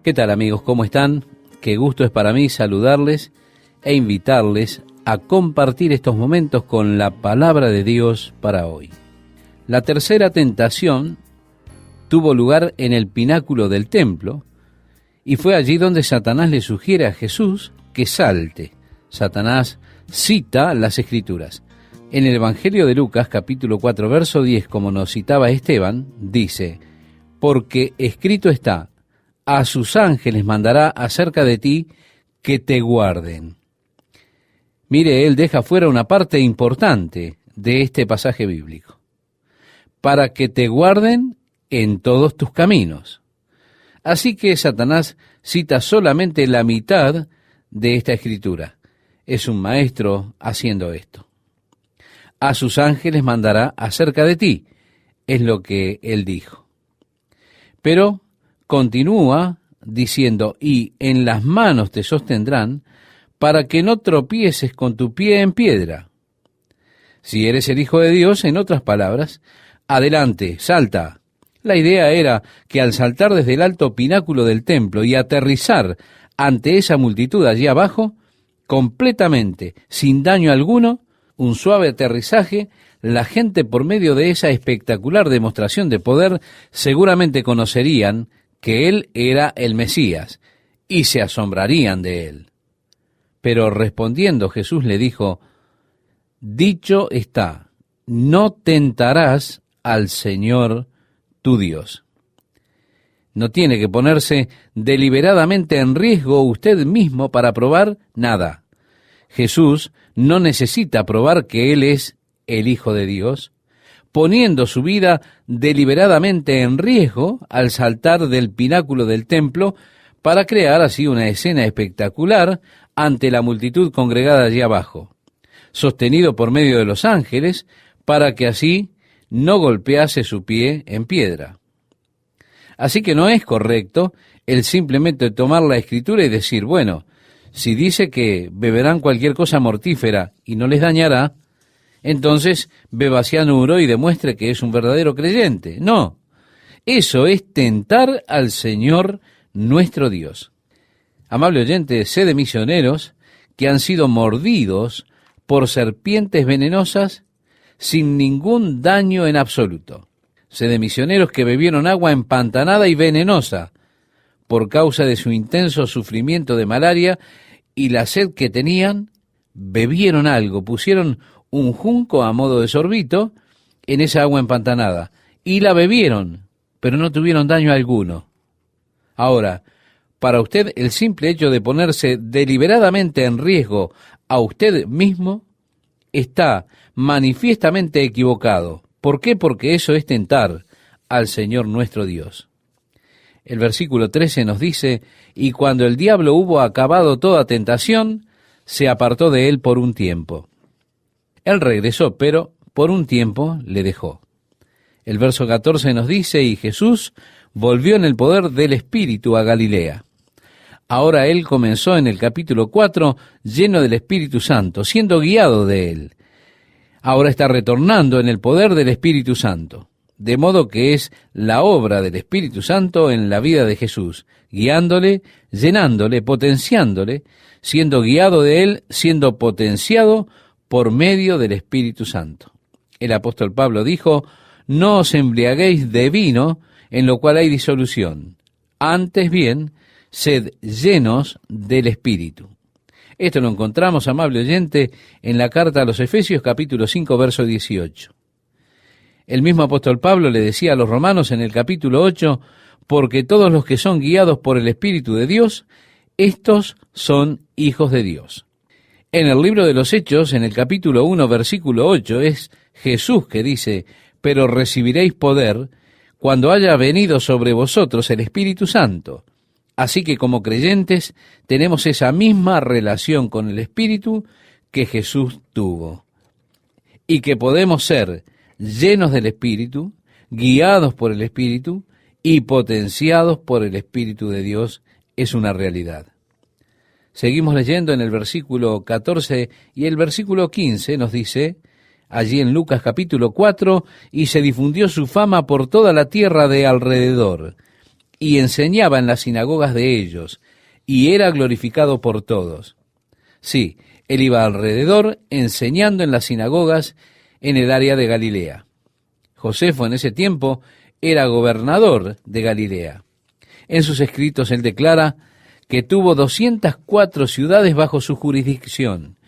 ¿Qué tal, amigos? ¿Cómo están? Qué gusto es para mí saludarles e invitarles a compartir estos momentos con la palabra de Dios para hoy. La tercera tentación tuvo lugar en el pináculo del templo y fue allí donde Satanás le sugiere a Jesús que salte. Satanás cita las Escrituras. En el Evangelio de Lucas, capítulo 4, verso 10, como nos citaba Esteban, dice: porque escrito está, a sus ángeles mandará acerca de ti que te guarden. Mire, él deja fuera una parte importante de este pasaje bíblico. Para que te guarden en todos tus caminos. Así que Satanás cita solamente la mitad de esta escritura. Es un maestro haciendo esto. A sus ángeles mandará acerca de ti, es lo que él dijo. Pero continúa diciendo, y en las manos te sostendrán, para que no tropieces con tu pie en piedra. Si eres el Hijo de Dios, en otras palabras, adelante, salta. La idea era que al saltar desde el alto pináculo del templo y aterrizar ante esa multitud allí abajo, completamente, sin daño alguno, un suave aterrizaje, la gente por medio de esa espectacular demostración de poder seguramente conocerían que él era el Mesías y se asombrarían de él. Pero respondiendo Jesús le dijo, dicho está, no tentarás al Señor tu Dios. No tiene que ponerse deliberadamente en riesgo usted mismo para probar nada. Jesús no necesita probar que Él es el Hijo de Dios, poniendo su vida deliberadamente en riesgo al saltar del pináculo del templo para crear así una escena espectacular ante la multitud congregada allí abajo, sostenido por medio de los ángeles para que así no golpease su pie en piedra. Así que no es correcto el simplemente tomar la Escritura y decir, bueno, si dice que beberán cualquier cosa mortífera y no les dañará, entonces beba cianuro y demuestre que es un verdadero creyente. No, eso es tentar al Señor nuestro Dios. Amable oyente, sé de misioneros que han sido mordidos por serpientes venenosas sin ningún daño en absoluto. Sé de misioneros que bebieron agua empantanada y venenosa por causa de su intenso sufrimiento de malaria y la sed que tenían, bebieron algo, pusieron un junco a modo de sorbito en esa agua empantanada y la bebieron, pero no tuvieron daño alguno. Ahora, para usted el simple hecho de ponerse deliberadamente en riesgo a usted mismo está manifiestamente equivocado. ¿Por qué? Porque eso es tentar al Señor nuestro Dios. El versículo 13 nos dice, y cuando el diablo hubo acabado toda tentación, se apartó de él por un tiempo. Él regresó, pero por un tiempo le dejó. El verso 14 nos dice, y Jesús volvió en el poder del Espíritu a Galilea. Ahora él comenzó en el capítulo 4 lleno del Espíritu Santo, siendo guiado de él. Ahora está retornando en el poder del Espíritu Santo. De modo que es la obra del Espíritu Santo en la vida de Jesús, guiándole, llenándole, potenciándole, siendo guiado de él, siendo potenciado por medio del Espíritu Santo. El apóstol Pablo dijo, no os embriaguéis de vino, en lo cual hay disolución. Antes bien, sed llenos del Espíritu. Esto lo encontramos, amable oyente, en la carta a los Efesios, capítulo 5, verso 18. El mismo apóstol Pablo le decía a los romanos en el capítulo 8, porque todos los que son guiados por el Espíritu de Dios, estos son hijos de Dios. En el libro de los Hechos, en el capítulo 1, versículo 8, es Jesús que dice, pero recibiréis poder cuando haya venido sobre vosotros el Espíritu Santo. Así que como creyentes tenemos esa misma relación con el Espíritu que Jesús tuvo. Y que podemos ser llenos del Espíritu, guiados por el Espíritu y potenciados por el Espíritu de Dios, es una realidad. Seguimos leyendo en el versículo 14 y el versículo 15 nos dice, allí en Lucas capítulo 4, y se difundió su fama por toda la tierra de alrededor, y enseñaba en las sinagogas de ellos, y era glorificado por todos. Sí, él iba alrededor enseñando en las sinagogas en el área de Galilea. Josefo en ese tiempo era gobernador de Galilea. En sus escritos él declara que tuvo 204 ciudades bajo su jurisdicción,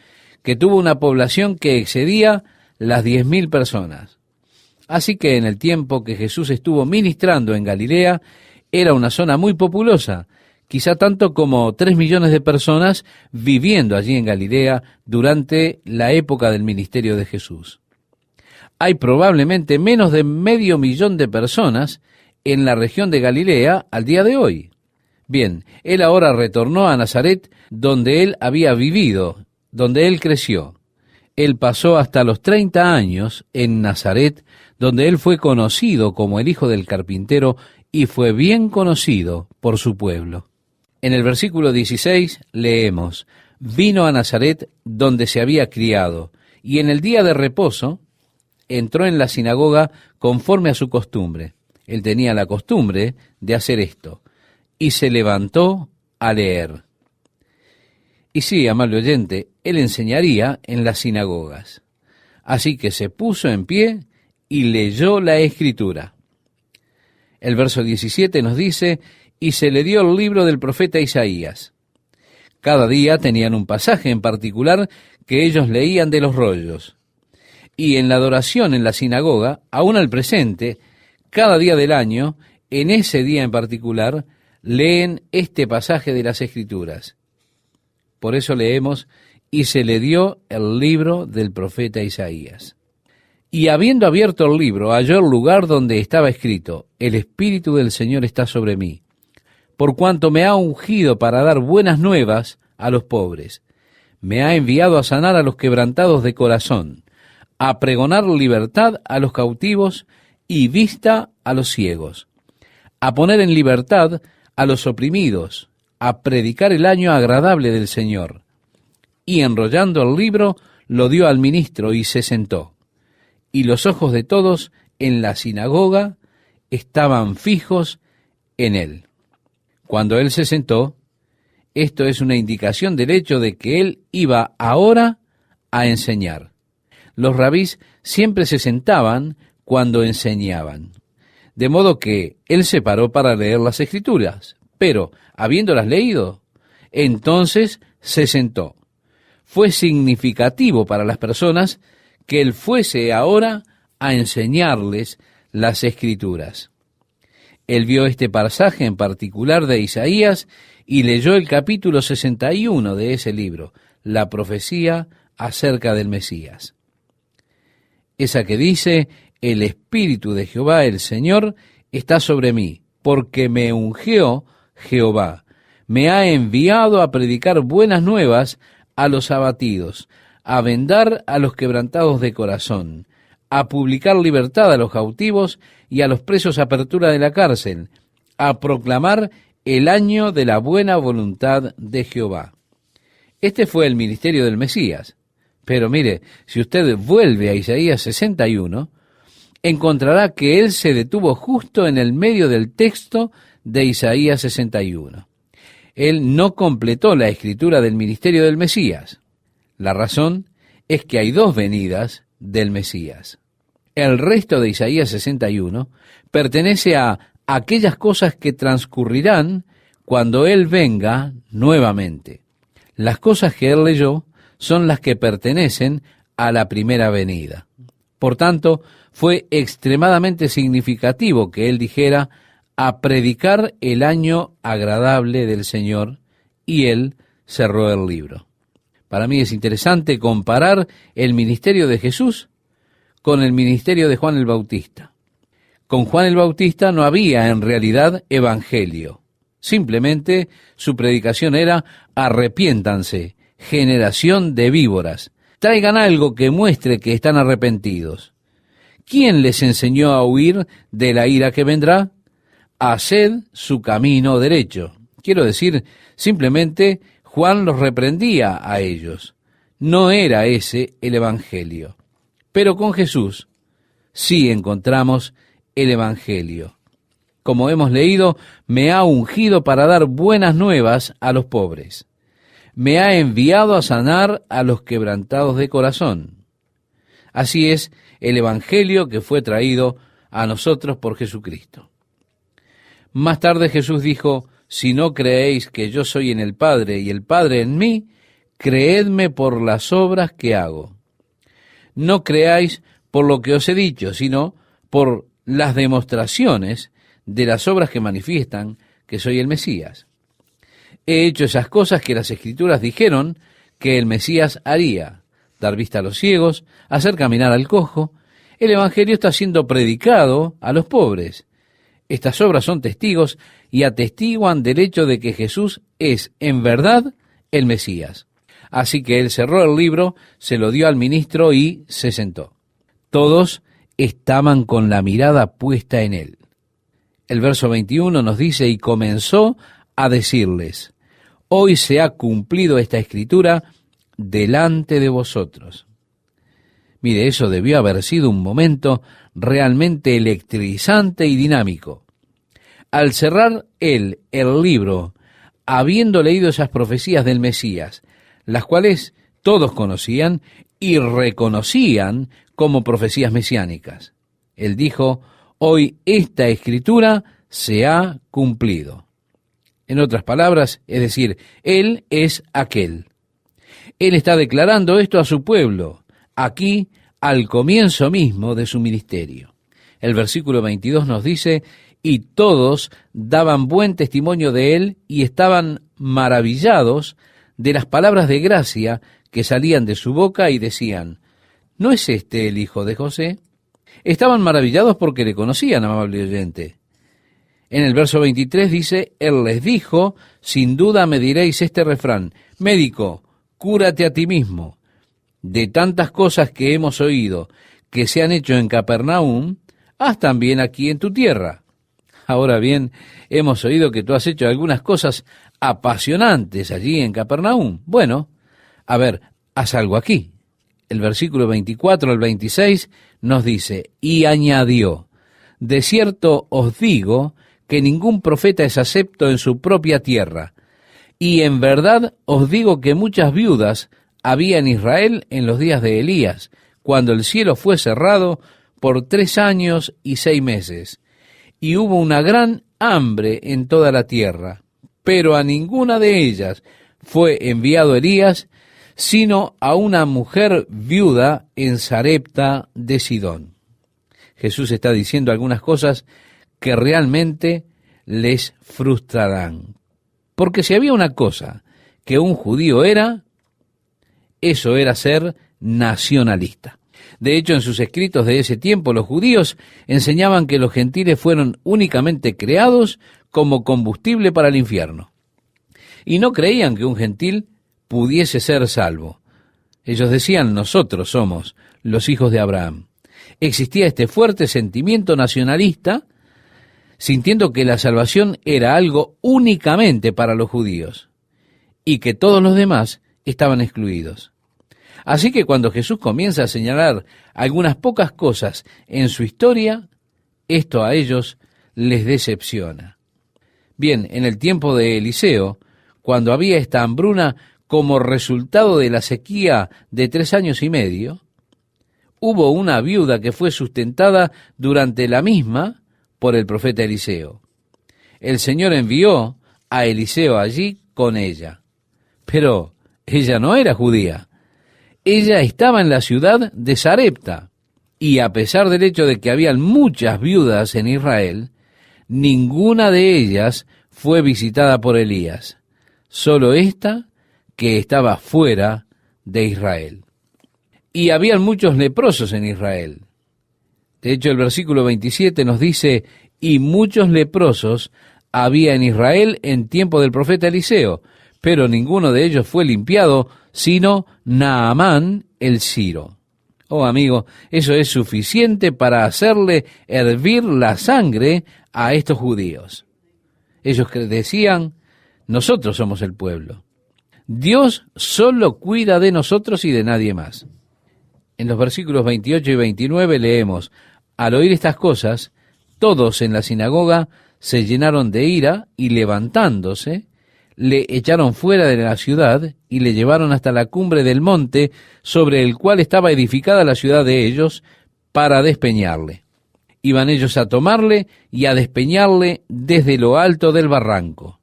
que tuvo una población que excedía las 10.000 personas. Así que en el tiempo que Jesús estuvo ministrando en Galilea, era una zona muy populosa, quizá tanto como 3 millones de personas viviendo allí en Galilea durante la época del ministerio de Jesús. Hay probablemente menos de 500.000 de personas en la región de Galilea al día de hoy. Bien, él ahora retornó a Nazaret, donde él había vivido, donde él creció. Él pasó hasta los 30 años en Nazaret, donde él fue conocido como el hijo del carpintero y fue bien conocido por su pueblo. En el versículo 16 leemos: vino a Nazaret donde se había criado, y en el día de reposo entró en la sinagoga conforme a su costumbre. Él tenía la costumbre de hacer esto, y se levantó a leer. Y sí, amable oyente, él enseñaría en las sinagogas. Así que se puso en pie y leyó la Escritura. El verso 17 nos dice: y se le dio el libro del profeta Isaías. Cada día tenían un pasaje en particular que ellos leían de los rollos. Y en la adoración en la sinagoga, aún al presente, cada día del año, en ese día en particular, leen este pasaje de las Escrituras. Por eso leemos: y se le dio el libro del profeta Isaías. Y habiendo abierto el libro, halló el lugar donde estaba escrito: el Espíritu del Señor está sobre mí, por cuanto me ha ungido para dar buenas nuevas a los pobres. Me ha enviado a sanar a los quebrantados de corazón, a pregonar libertad a los cautivos y vista a los ciegos, a poner en libertad a los oprimidos, a predicar el año agradable del Señor. Y enrollando el libro, lo dio al ministro y se sentó. Y los ojos de todos en la sinagoga estaban fijos en él. Cuando él se sentó, esto es una indicación del hecho de que él iba ahora a enseñar. Los rabís siempre se sentaban cuando enseñaban, de modo que él se paró para leer las Escrituras, pero habiéndolas leído, entonces se sentó. Fue significativo para las personas que él fuese ahora a enseñarles las Escrituras. Él vio este pasaje en particular de Isaías y leyó el capítulo 61 de ese libro, la profecía acerca del Mesías. Esa que dice: el Espíritu de Jehová el Señor está sobre mí, porque me ungió Jehová, me ha enviado a predicar buenas nuevas a los abatidos, a vendar a los quebrantados de corazón, a publicar libertad a los cautivos y a los presos apertura de la cárcel, a proclamar el año de la buena voluntad de Jehová. Este fue el ministerio del Mesías. Pero mire, si usted vuelve a Isaías 61, encontrará que él se detuvo justo en el medio del texto de Isaías 61. Él no completó la escritura del ministerio del Mesías. La razón es que hay dos venidas del Mesías. El resto de Isaías 61 pertenece a aquellas cosas que transcurrirán cuando Él venga nuevamente. Las cosas que Él leyó son las que pertenecen a la primera venida. Por tanto, fue extremadamente significativo que Él dijera: a predicar el año agradable del Señor, y Él cerró el libro. Para mí es interesante comparar el ministerio de Jesús con el ministerio de Juan el Bautista. Con Juan el Bautista no había en realidad evangelio. Simplemente su predicación era: arrepiéntanse, generación de víboras, traigan algo que muestre que están arrepentidos. ¿Quién les enseñó a huir de la ira que vendrá? Haced su camino derecho. Quiero decir, simplemente Juan los reprendía a ellos. No era ese el evangelio. Pero con Jesús sí encontramos el evangelio. Como hemos leído, me ha ungido para dar buenas nuevas a los pobres. Me ha enviado a sanar a los quebrantados de corazón. Así es el Evangelio que fue traído a nosotros por Jesucristo. Más tarde Jesús dijo, si no creéis que yo soy en el Padre y el Padre en mí, creedme por las obras que hago. No creáis por lo que os he dicho, sino por las demostraciones de las obras que manifiestan que soy el Mesías. He hecho esas cosas que las Escrituras dijeron que el Mesías haría: dar vista a los ciegos, hacer caminar al cojo. El Evangelio está siendo predicado a los pobres. Estas obras son testigos y atestiguan del hecho de que Jesús es, en verdad, el Mesías. Así que él cerró el libro, se lo dio al ministro y se sentó. Todos estaban con la mirada puesta en él. El verso 21 nos dice, y comenzó a decirles, hoy se ha cumplido esta escritura delante de vosotros. Mire, eso debió haber sido un momento realmente electrizante y dinámico. Al cerrar él el libro, habiendo leído esas profecías del Mesías, las cuales todos conocían y reconocían como profecías mesiánicas, él dijo, hoy esta escritura se ha cumplido. En otras palabras, es decir, él es aquel. Él está declarando esto a su pueblo, aquí al comienzo mismo de su ministerio. El versículo 22 nos dice, y todos daban buen testimonio de él y estaban maravillados de las palabras de gracia que salían de su boca y decían, ¿no es este el hijo de José? Estaban maravillados porque le conocían, amable oyente. En el verso 23 dice, él les dijo, sin duda me diréis este refrán, médico, cúrate a ti mismo. De tantas cosas que hemos oído que se han hecho en Capernaum, haz también aquí en tu tierra. Ahora bien, hemos oído que tú has hecho algunas cosas apasionantes allí en Capernaum. Bueno, a ver, haz algo aquí. El versículo 24 al 26 nos dice, y añadió, de cierto os digo que ningún profeta es acepto en su propia tierra, y en verdad os digo que muchas viudas había en Israel en los días de Elías, cuando el cielo fue cerrado por 3 años y 6 meses, y hubo una gran hambre en toda la tierra, pero a ninguna de ellas fue enviado Elías, sino a una mujer viuda en Sarepta de Sidón. Jesús está diciendo algunas cosas que realmente les frustrarán. Porque si había una cosa que un judío era, eso era ser nacionalista. De hecho, en sus escritos de ese tiempo, los judíos enseñaban que los gentiles fueron únicamente creados como combustible para el infierno. Y no creían que un gentil pudiese ser salvo. Ellos decían, nosotros somos los hijos de Abraham. Existía este fuerte sentimiento nacionalista, sintiendo que la salvación era algo únicamente para los judíos y que todos los demás estaban excluidos. Así que cuando Jesús comienza a señalar algunas pocas cosas en su historia, esto a ellos les decepciona. Bien, en el tiempo de Eliseo, cuando había esta hambruna como resultado de la sequía de 3 años y medio, hubo una viuda que fue sustentada durante la misma por el profeta Eliseo. El Señor envió a Eliseo allí con ella, pero ella no era judía. Ella estaba en la ciudad de Sarepta, y a pesar del hecho de que habían muchas viudas en Israel, ninguna de ellas fue visitada por Elías, solo esta que estaba fuera de Israel. Y habían muchos leprosos en Israel. De hecho, el versículo 27 nos dice, y muchos leprosos había en Israel en tiempo del profeta Eliseo, pero ninguno de ellos fue limpiado, sino Naamán el Siro. Oh, amigo, eso es suficiente para hacerle hervir la sangre a estos judíos. Ellos decían, nosotros somos el pueblo. Dios solo cuida de nosotros y de nadie más. En los versículos 28 y 29 leemos, al oír estas cosas, todos en la sinagoga se llenaron de ira y levantándose, le echaron fuera de la ciudad y le llevaron hasta la cumbre del monte sobre el cual estaba edificada la ciudad de ellos para despeñarle. Iban ellos a tomarle y a despeñarle desde lo alto del barranco.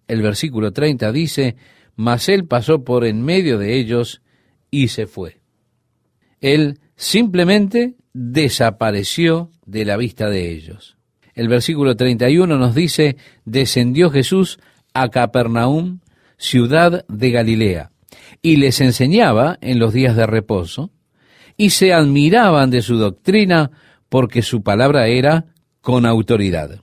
El versículo 30 dice, mas él pasó por en medio de ellos y se fue. Él simplemente desapareció de la vista de ellos. El versículo 31 nos dice, descendió Jesús a Capernaum, ciudad de Galilea, y les enseñaba en los días de reposo, y se admiraban de su doctrina, porque su palabra era con autoridad.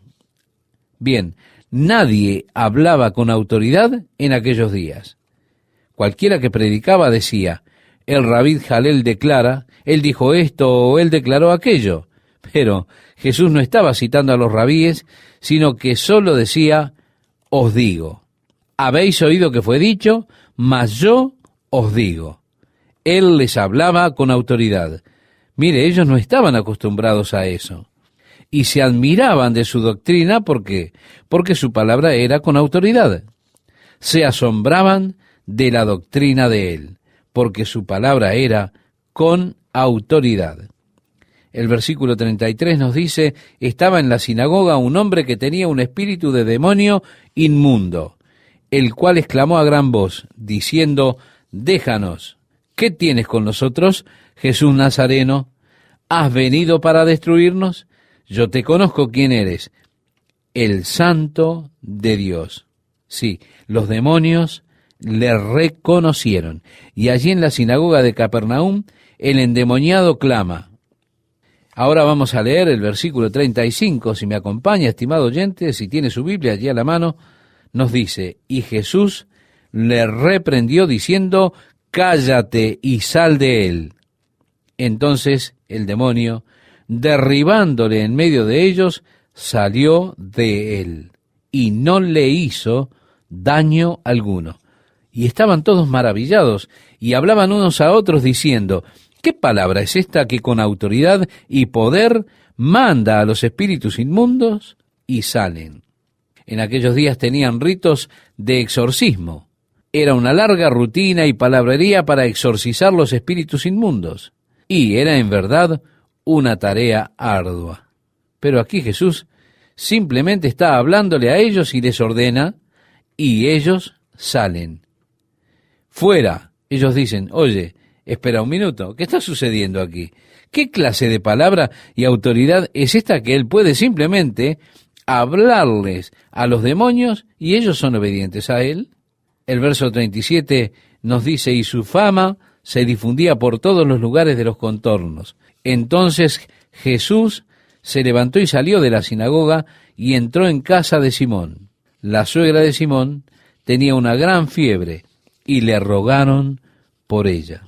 Bien, nadie hablaba con autoridad en aquellos días. Cualquiera que predicaba decía, el rabí Jalel declara, él dijo esto o él declaró aquello. Pero Jesús no estaba citando a los rabíes, sino que solo decía, os digo. Habéis oído que fue dicho, mas yo os digo. Él les hablaba con autoridad. Mire, ellos no estaban acostumbrados a eso. Y se admiraban de su doctrina, ¿por qué? Porque su palabra era con autoridad. Se asombraban de la doctrina de él, porque su palabra era con autoridad. El versículo 33 nos dice, estaba en la sinagoga un hombre que tenía un espíritu de demonio inmundo, el cual exclamó a gran voz, diciendo, déjanos, ¿qué tienes con nosotros, Jesús Nazareno? ¿Has venido para destruirnos? Yo te conozco quién eres, el Santo de Dios. Sí, los demonios le reconocieron, y allí en la sinagoga de Capernaum, el endemoniado clama. Ahora vamos a leer el versículo 35, si me acompaña, estimado oyente, si tiene su Biblia allí a la mano, nos dice, y Jesús le reprendió diciendo, cállate y sal de él. Entonces el demonio, derribándole en medio de ellos, salió de él, y no le hizo daño alguno. Y estaban todos maravillados, y hablaban unos a otros diciendo, ¿qué palabra es esta que con autoridad y poder manda a los espíritus inmundos y salen? En aquellos días tenían ritos de exorcismo. Era una larga rutina y palabrería para exorcizar los espíritus inmundos. Y era en verdad una tarea ardua. Pero aquí Jesús simplemente está hablándole a ellos y les ordena, y ellos salen. Fuera, ellos dicen, oye, espera un minuto, ¿qué está sucediendo aquí? ¿Qué clase de palabra y autoridad es esta que él puede simplemente hablarles a los demonios y ellos son obedientes a él? El verso 37 nos dice, y su fama se difundía por todos los lugares de los contornos. Entonces Jesús se levantó y salió de la sinagoga y entró en casa de Simón. La suegra de Simón tenía una gran fiebre y le rogaron por ella.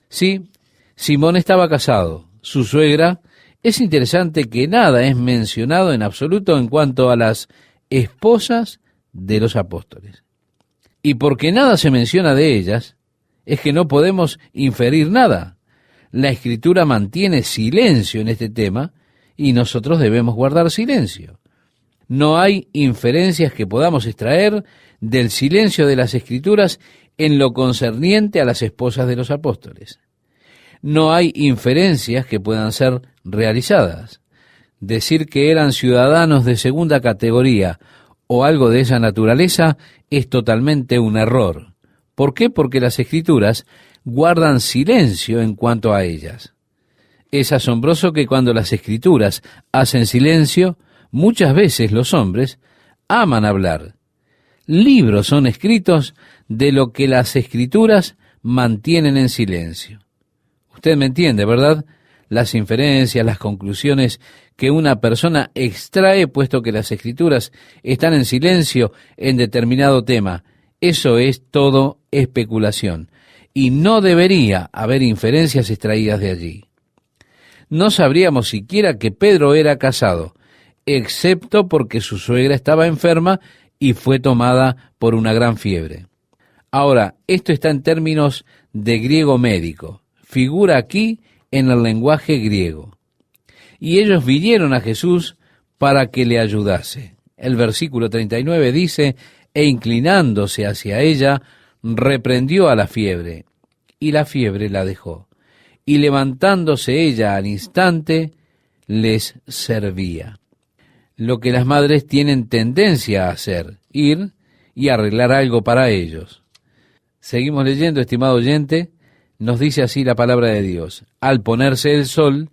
Sí, Simón estaba casado. Su suegra, es interesante que nada es mencionado en absoluto en cuanto a las esposas de los apóstoles. Y porque nada se menciona de ellas, es que no podemos inferir nada. La Escritura mantiene silencio en este tema y nosotros debemos guardar silencio. No hay inferencias que podamos extraer del silencio de las Escrituras en lo concerniente a las esposas de los apóstoles. No hay inferencias que puedan ser realizadas. Decir que eran ciudadanos de segunda categoría o algo de esa naturaleza es totalmente un error. ¿Por qué? Porque las Escrituras guardan silencio en cuanto a ellas. Es asombroso que cuando las Escrituras hacen silencio, muchas veces los hombres aman hablar. Libros son escritos de lo que las Escrituras mantienen en silencio. Usted me entiende, ¿verdad? Las inferencias, las conclusiones que una persona extrae, puesto que las Escrituras están en silencio en determinado tema, eso es todo especulación, y no debería haber inferencias extraídas de allí. No sabríamos siquiera que Pedro era casado, excepto porque su suegra estaba enferma y fue tomada por una gran fiebre. Ahora, esto está en términos de griego médico, figura aquí en el lenguaje griego. Y ellos vinieron a Jesús para que le ayudase. El versículo 39 dice, e inclinándose hacia ella, reprendió a la fiebre, y la fiebre la dejó. Y levantándose ella al instante, les servía. Lo que las madres tienen tendencia a hacer, ir y arreglar algo para ellos. Seguimos leyendo, estimado oyente, nos dice así la palabra de Dios. Al ponerse el sol,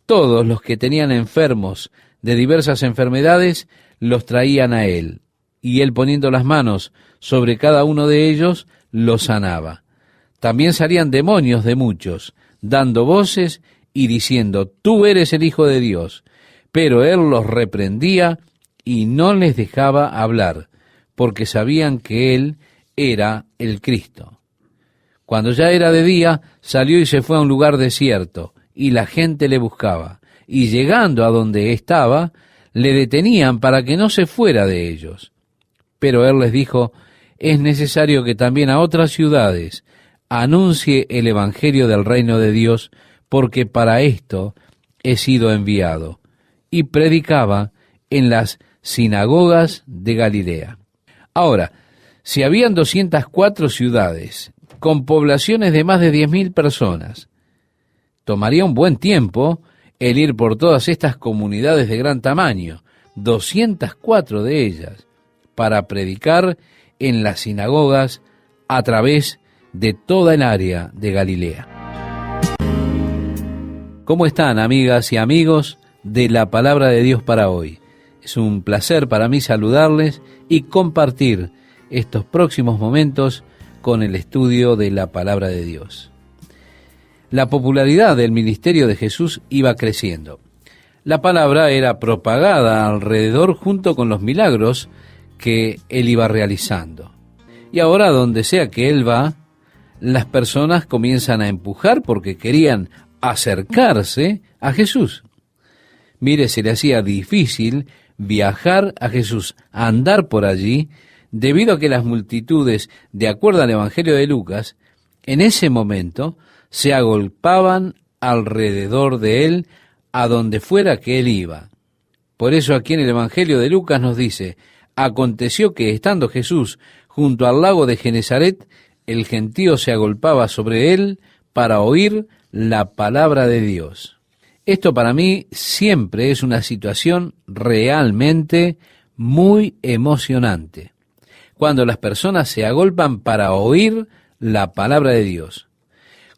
todos los que tenían enfermos de diversas enfermedades los traían a él, y él poniendo las manos sobre cada uno de ellos, los sanaba. También salían demonios de muchos, dando voces y diciendo, tú eres el Hijo de Dios. Pero él los reprendía y no les dejaba hablar, porque sabían que él era el Cristo. Cuando ya era de día, salió y se fue a un lugar desierto, y la gente le buscaba, y llegando a donde estaba, le detenían para que no se fuera de ellos. Pero él les dijo, es necesario que también a otras ciudades anuncie el Evangelio del reino de Dios, porque para esto he sido enviado. Y predicaba en las sinagogas de Galilea. Ahora, si habían 204 ciudades, con poblaciones de más de 10.000 personas, tomaría un buen tiempo el ir por todas estas comunidades de gran tamaño, 204 de ellas, para predicar en las sinagogas a través de toda el área de Galilea. ¿Cómo están, amigas y amigos de la palabra de Dios para hoy? Es un placer para mí saludarles y compartir estos próximos momentos con el estudio de la palabra de Dios. La popularidad del ministerio de Jesús iba creciendo. La palabra era propagada alrededor junto con los milagros que él iba realizando. Y ahora, donde sea que él va, las personas comienzan a empujar porque querían acercarse a Jesús. Mire, se le hacía difícil viajar a Jesús, andar por allí, debido a que las multitudes, de acuerdo al Evangelio de Lucas, en ese momento se agolpaban alrededor de él a donde fuera que él iba. Por eso aquí en el Evangelio de Lucas nos dice, aconteció que estando Jesús junto al lago de Genesaret, el gentío se agolpaba sobre él para oír la palabra de Dios. Esto para mí siempre es una situación realmente muy emocionante, cuando las personas se agolpan para oír la palabra de Dios.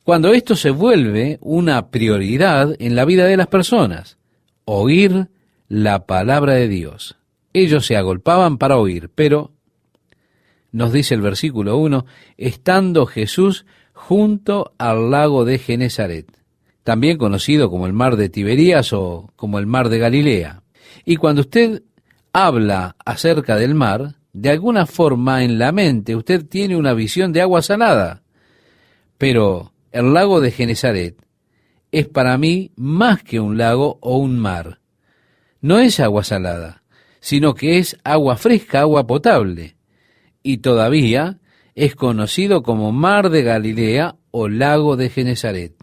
Cuando esto se vuelve una prioridad en la vida de las personas, oír la palabra de Dios. Ellos se agolpaban para oír, pero, nos dice el versículo 1, estando Jesús junto al lago de Genesaret, también conocido como el mar de Tiberías o como el mar de Galilea. Y cuando usted habla acerca del mar, de alguna forma en la mente usted tiene una visión de agua salada, pero el lago de Genesaret es para mí más que un lago o un mar. No es agua salada, sino que es agua fresca, agua potable, y todavía es conocido como mar de Galilea o lago de Genesaret.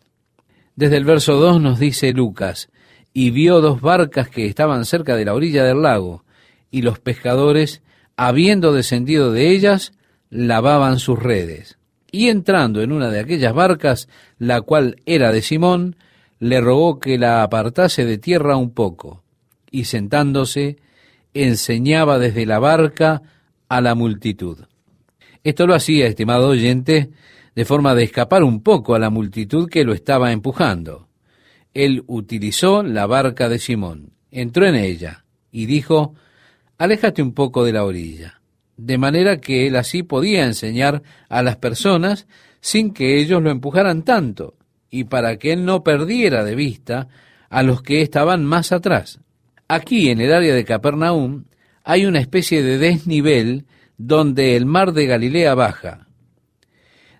Desde el verso 2 nos dice Lucas, y vio 2 barcas que estaban cerca de la orilla del lago, y los pescadores, habiendo descendido de ellas, lavaban sus redes. Y entrando en una de aquellas barcas, la cual era de Simón, le rogó que la apartase de tierra un poco, y sentándose, enseñaba desde la barca a la multitud. Esto lo hacía, estimado oyente, de forma de escapar un poco a la multitud que lo estaba empujando. Él utilizó la barca de Simón, entró en ella y dijo, aléjate un poco de la orilla, de manera que él así podía enseñar a las personas sin que ellos lo empujaran tanto, y para que él no perdiera de vista a los que estaban más atrás. Aquí, en el área de Capernaum, hay una especie de desnivel donde el mar de Galilea baja,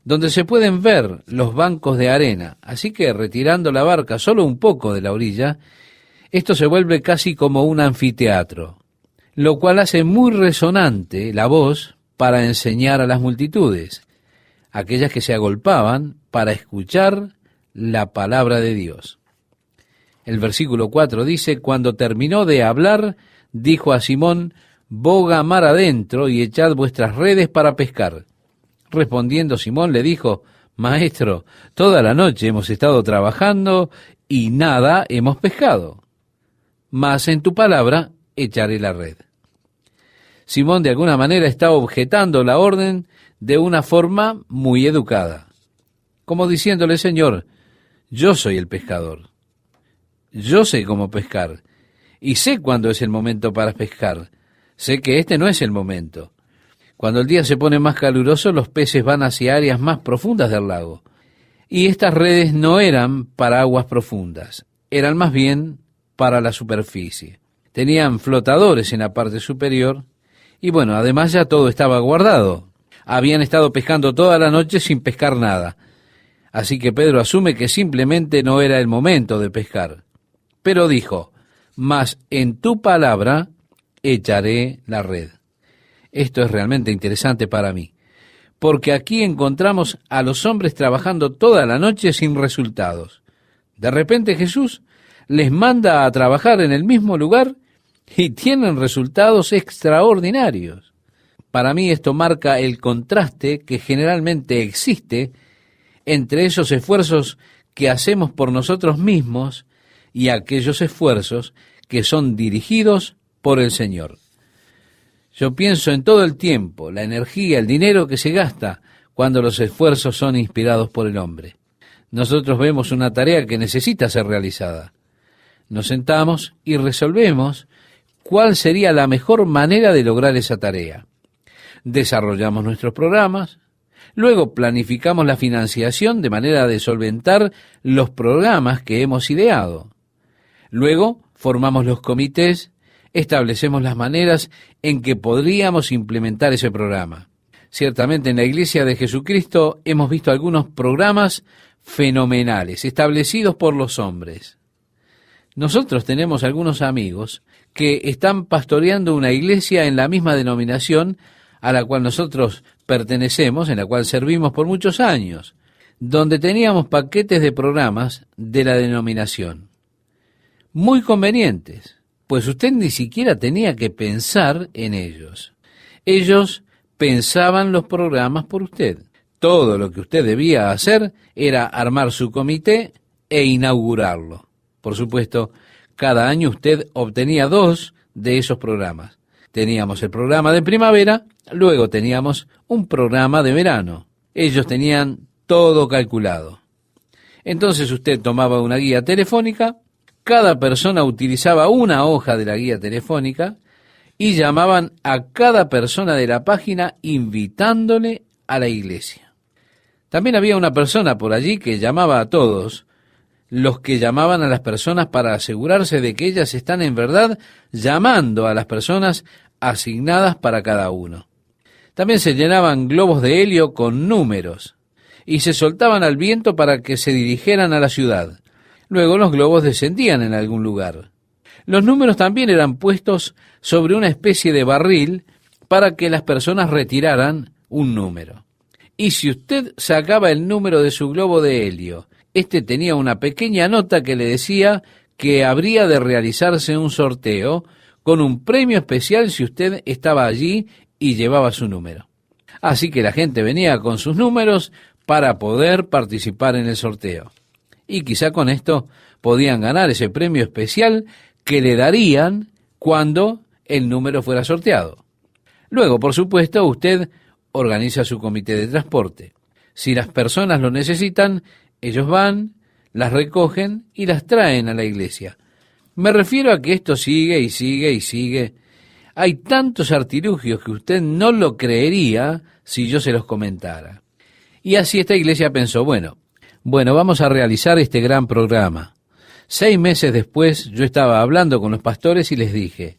donde se pueden ver los bancos de arena, así que retirando la barca solo un poco de la orilla, esto se vuelve casi como un anfiteatro, lo cual hace muy resonante la voz para enseñar a las multitudes, aquellas que se agolpaban para escuchar la palabra de Dios. El versículo 4 dice, cuando terminó de hablar, dijo a Simón, boga mar adentro y echad vuestras redes para pescar. Respondiendo Simón le dijo, Maestro, toda la noche hemos estado trabajando y nada hemos pescado, mas en tu palabra echaré la red. Simón de alguna manera está objetando la orden de una forma muy educada, como diciéndole, Señor, yo soy el pescador, yo sé cómo pescar y sé cuándo es el momento para pescar, sé que este no es el momento. Cuando el día se pone más caluroso, los peces van hacia áreas más profundas del lago. Y estas redes no eran para aguas profundas, eran más bien para la superficie. Tenían flotadores en la parte superior y bueno, además ya todo estaba guardado. Habían estado pescando toda la noche sin pescar nada. Así que Pedro asume que simplemente no era el momento de pescar. Pero dijo, mas en tu palabra echaré la red. Esto es realmente interesante para mí, porque aquí encontramos a los hombres trabajando toda la noche sin resultados. De repente Jesús les manda a trabajar en el mismo lugar y tienen resultados extraordinarios. Para mí esto marca el contraste que generalmente existe entre esos esfuerzos que hacemos por nosotros mismos y aquellos esfuerzos que son dirigidos por el Señor. Yo pienso en todo el tiempo, la energía, el dinero que se gasta cuando los esfuerzos son inspirados por el hombre. Nosotros vemos una tarea que necesita ser realizada. Nos sentamos y resolvemos cuál sería la mejor manera de lograr esa tarea. Desarrollamos nuestros programas, luego planificamos la financiación de manera de solventar los programas que hemos ideado. Luego formamos los comités, establecemos las maneras en que podríamos implementar ese programa. Ciertamente en la Iglesia de Jesucristo hemos visto algunos programas fenomenales, establecidos por los hombres. Nosotros tenemos algunos amigos que están pastoreando una iglesia en la misma denominación a la cual nosotros pertenecemos, en la cual servimos por muchos años, donde teníamos paquetes de programas de la denominación. Muy convenientes, pues usted ni siquiera tenía que pensar en ellos. Ellos pensaban los programas por usted. Todo lo que usted debía hacer era armar su comité e inaugurarlo. Por supuesto, cada año usted obtenía 2 de esos programas. Teníamos el programa de primavera, luego teníamos un programa de verano. Ellos tenían todo calculado. Entonces usted tomaba una guía telefónica, cada persona utilizaba una hoja de la guía telefónica y llamaban a cada persona de la página invitándole a la iglesia. También había una persona por allí que llamaba a todos los que llamaban a las personas para asegurarse de que ellas están en verdad llamando a las personas asignadas para cada uno. También se llenaban globos de helio con números y se soltaban al viento para que se dirigieran a la ciudad. Luego los globos descendían en algún lugar. Los números también eran puestos sobre una especie de barril para que las personas retiraran un número. Y si usted sacaba el número de su globo de helio, este tenía una pequeña nota que le decía que habría de realizarse un sorteo con un premio especial si usted estaba allí y llevaba su número. Así que la gente venía con sus números para poder participar en el sorteo. Y quizá con esto podían ganar ese premio especial que le darían cuando el número fuera sorteado. Luego, por supuesto, usted organiza su comité de transporte. Si las personas lo necesitan, ellos van, las recogen y las traen a la iglesia. Me refiero a que esto sigue y sigue y sigue. Hay tantos artilugios que usted no lo creería si yo se los comentara. Y así esta iglesia pensó, bueno, vamos a realizar este gran programa. 6 meses después yo estaba hablando con los pastores y les dije,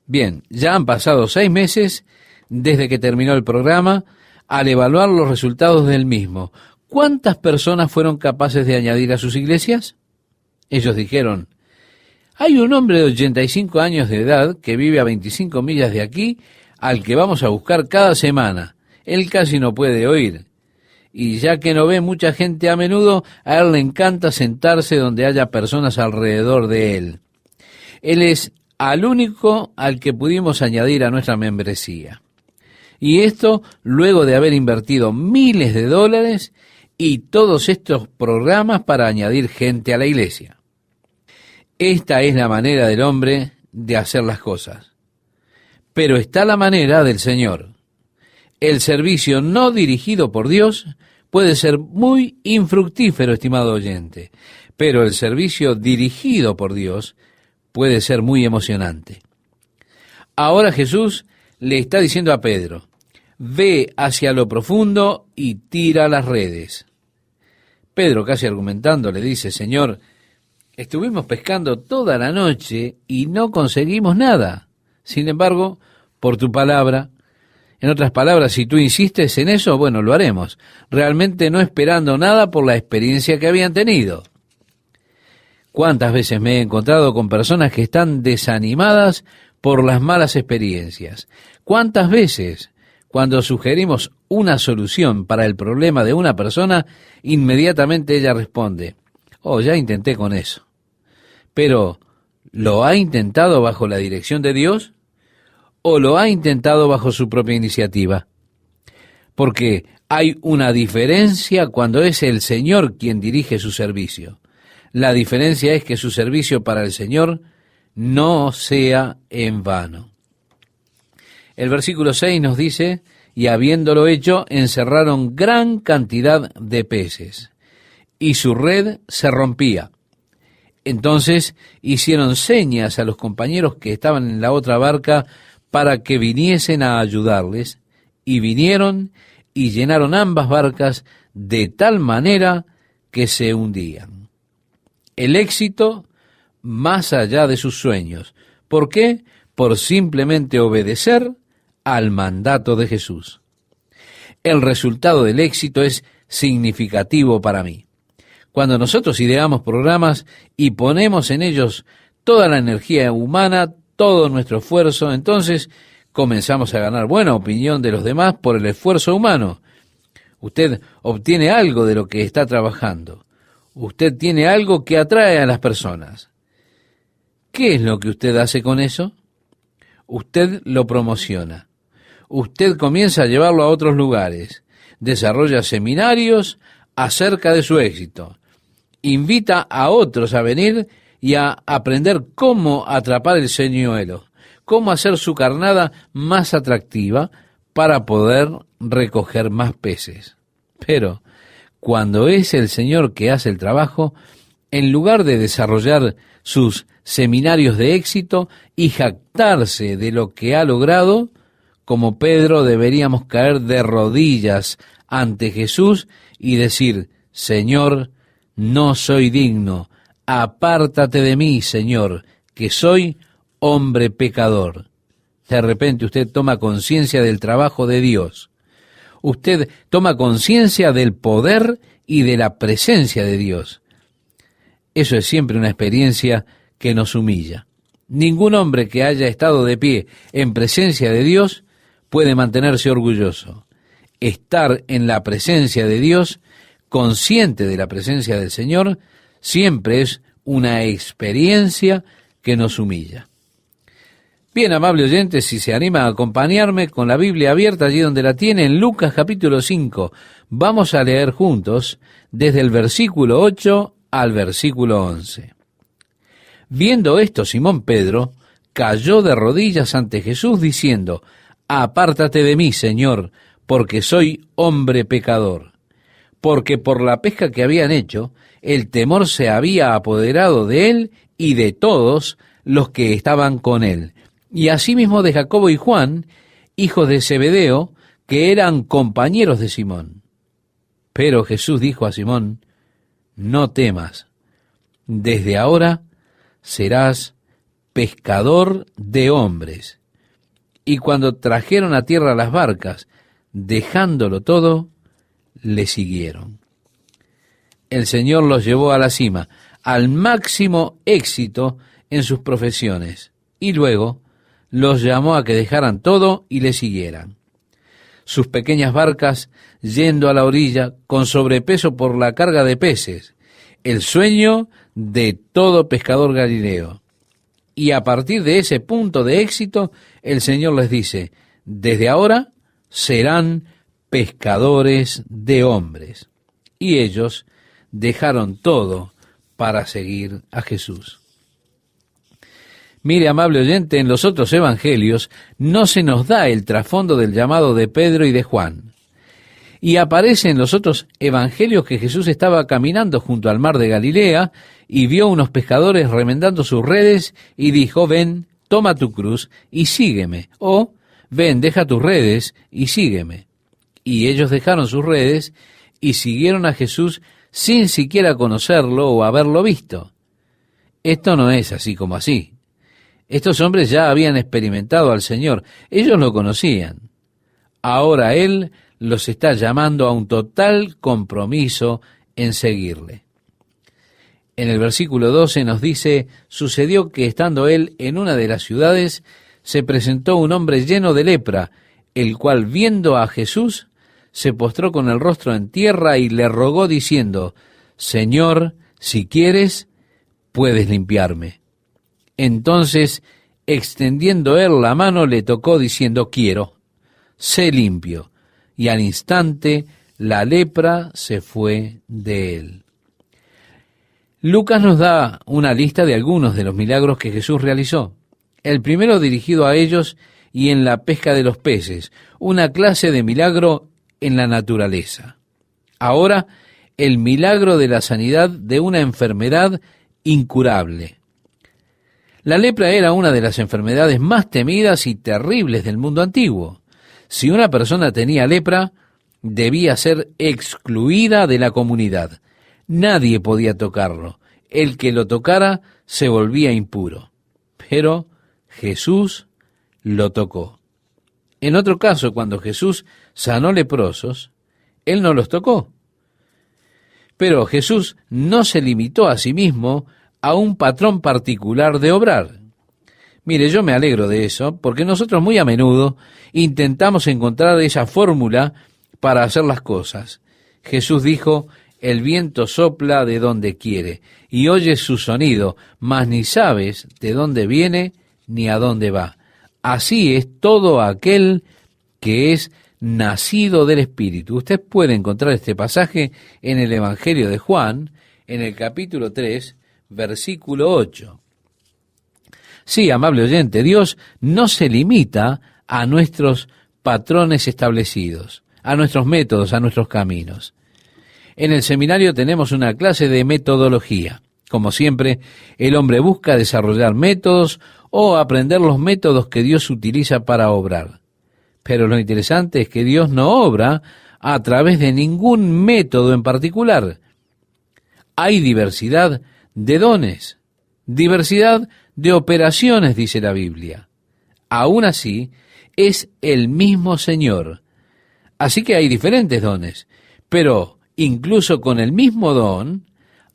bien, ya han pasado 6 meses desde que terminó el programa. Al evaluar los resultados del mismo, ¿cuántas personas fueron capaces de añadir a sus iglesias? Ellos dijeron, hay un hombre de 85 años de edad que vive a 25 millas de aquí, al que vamos a buscar cada semana. Él casi no puede oír. Y ya que no ve mucha gente a menudo, a él le encanta sentarse donde haya personas alrededor de él. Él es al único al que pudimos añadir a nuestra membresía. Y esto luego de haber invertido miles de dólares y todos estos programas para añadir gente a la iglesia. Esta es la manera del hombre de hacer las cosas. Pero está la manera del Señor. El servicio no dirigido por Dios puede ser muy infructífero, estimado oyente, pero el servicio dirigido por Dios puede ser muy emocionante. Ahora Jesús le está diciendo a Pedro, ve hacia lo profundo y tira las redes. Pedro, casi argumentando, le dice, Señor, estuvimos pescando toda la noche y no conseguimos nada. Sin embargo, por tu palabra, en otras palabras, si tú insistes en eso, bueno, lo haremos, realmente no esperando nada por la experiencia que habían tenido. ¿Cuántas veces me he encontrado con personas que están desanimadas por las malas experiencias? ¿Cuántas veces, cuando sugerimos una solución para el problema de una persona, inmediatamente ella responde, oh, ya intenté con eso? Pero, ¿lo ha intentado bajo la dirección de Dios o lo ha intentado bajo su propia iniciativa? Porque hay una diferencia cuando es el Señor quien dirige su servicio. La diferencia es que su servicio para el Señor no sea en vano. El versículo 6 nos dice, y habiéndolo hecho, encerraron gran cantidad de peces, y su red se rompía. Entonces hicieron señas a los compañeros que estaban en la otra barca para que viniesen a ayudarles, y vinieron y llenaron ambas barcas de tal manera que se hundían. El éxito más allá de sus sueños. ¿Por qué? Por simplemente obedecer al mandato de Jesús. El resultado del éxito es significativo para mí. Cuando nosotros ideamos programas y ponemos en ellos toda la energía humana, todo nuestro esfuerzo, entonces comenzamos a ganar buena opinión de los demás por el esfuerzo humano. Usted obtiene algo de lo que está trabajando. Usted tiene algo que atrae a las personas. ¿Qué es lo que usted hace con eso? Usted lo promociona. Usted comienza a llevarlo a otros lugares. Desarrolla seminarios acerca de su éxito. Invita a otros a venir y a aprender cómo atrapar el señuelo, cómo hacer su carnada más atractiva para poder recoger más peces. Pero cuando es el Señor que hace el trabajo, en lugar de desarrollar sus seminarios de éxito y jactarse de lo que ha logrado, como Pedro deberíamos caer de rodillas ante Jesús y decir, Señor, no soy digno, apártate de mí, Señor, que soy hombre pecador. De repente usted toma conciencia del trabajo de Dios. Usted toma conciencia del poder y de la presencia de Dios. Eso es siempre una experiencia que nos humilla. Ningún hombre que haya estado de pie en presencia de Dios puede mantenerse orgulloso. Estar en la presencia de Dios, consciente de la presencia del Señor, siempre es una experiencia que nos humilla. Bien, amable oyente, si se anima a acompañarme con la Biblia abierta allí donde la tiene, en Lucas capítulo 5, vamos a leer juntos desde el versículo 8 al versículo 11. Viendo esto, Simón Pedro cayó de rodillas ante Jesús diciendo, apártate de mí, Señor, porque soy hombre pecador. Porque por la pesca que habían hecho, el temor se había apoderado de él y de todos los que estaban con él. Y asimismo de Jacobo y Juan, hijos de Zebedeo, que eran compañeros de Simón. Pero Jesús dijo a Simón, no temas, desde ahora serás pescador de hombres. Y cuando trajeron a tierra las barcas, dejándolo todo, le siguieron. El Señor los llevó a la cima, al máximo éxito en sus profesiones, y luego los llamó a que dejaran todo y le siguieran. Sus pequeñas barcas yendo a la orilla con sobrepeso por la carga de peces, el sueño de todo pescador galileo. Y a partir de ese punto de éxito, el Señor les dice, desde ahora serán pescadores de hombres. Y ellos dejaron todo para seguir a Jesús. Mire, amable oyente, en los otros evangelios no se nos da el trasfondo del llamado de Pedro y de Juan. Y aparece en los otros evangelios que Jesús estaba caminando junto al mar de Galilea y vio unos pescadores remendando sus redes y dijo, ven, toma tu cruz y sígueme. O, ven, deja tus redes y sígueme. Y ellos dejaron sus redes y siguieron a Jesús sin siquiera conocerlo o haberlo visto. Esto no es así como así. Estos hombres ya habían experimentado al Señor. Ellos lo conocían. Ahora Él los está llamando a un total compromiso en seguirle. En el versículo 12 nos dice, sucedió que estando Él en una de las ciudades, se presentó un hombre lleno de lepra, el cual viendo a Jesús, se postró con el rostro en tierra y le rogó diciendo, Señor, si quieres, puedes limpiarme. Entonces, extendiendo él la mano, le tocó diciendo, quiero, sé limpio. Y al instante la lepra se fue de él. Lucas nos da una lista de algunos de los milagros que Jesús realizó. El primero dirigido a ellos y en la pesca de los peces, una clase de milagro en la naturaleza. Ahora, el milagro de la sanidad de una enfermedad incurable. La lepra era una de las enfermedades más temidas y terribles del mundo antiguo. Si una persona tenía lepra, debía ser excluida de la comunidad. Nadie podía tocarlo. El que lo tocara se volvía impuro. Pero Jesús lo tocó. En otro caso, cuando Jesús sanó leprosos, Él no los tocó. Pero Jesús no se limitó a sí mismo a un patrón particular de obrar. Mire, yo me alegro de eso, porque nosotros muy a menudo intentamos encontrar esa fórmula para hacer las cosas. Jesús dijo, el viento sopla de donde quiere, y oyes su sonido, mas ni sabes de dónde viene ni a dónde va. Así es todo aquel que es nacido del Espíritu. Usted puede encontrar este pasaje en el Evangelio de Juan, en el capítulo 3, versículo 8. Sí, amable oyente, Dios no se limita a nuestros patrones establecidos, a nuestros métodos, a nuestros caminos. En el seminario tenemos una clase de metodología. Como siempre, el hombre busca desarrollar métodos o aprender los métodos que Dios utiliza para obrar. Pero lo interesante es que Dios no obra a través de ningún método en particular. Hay diversidad de dones, diversidad de operaciones, dice la Biblia. Aún así, es el mismo Señor. Así que hay diferentes dones, pero incluso con el mismo don,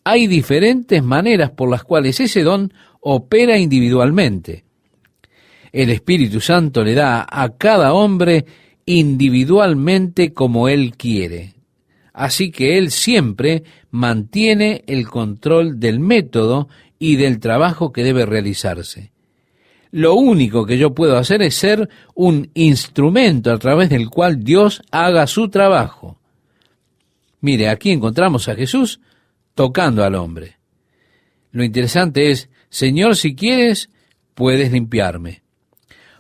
hay diferentes maneras por las cuales ese don opera individualmente. El Espíritu Santo le da a cada hombre individualmente como Él quiere. Así que Él siempre mantiene el control del método y del trabajo que debe realizarse. Lo único que yo puedo hacer es ser un instrumento a través del cual Dios haga su trabajo. Mire, aquí encontramos a Jesús tocando al hombre. Lo interesante es, Señor, si quieres, puedes limpiarme.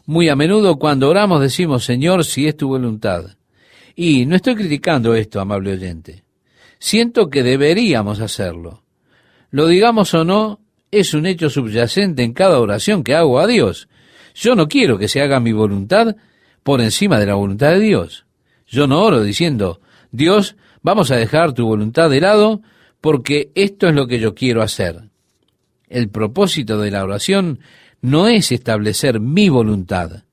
Muy a menudo cuando oramos decimos, Señor, si es tu voluntad. Y no estoy criticando esto, amable oyente. Siento que deberíamos hacerlo. Lo digamos o no, es un hecho subyacente en cada oración que hago a Dios. Yo no quiero que se haga mi voluntad por encima de la voluntad de Dios. Yo no oro diciendo, Dios, vamos a dejar tu voluntad de lado porque esto es lo que yo quiero hacer. El propósito de la oración no es establecer mi voluntad,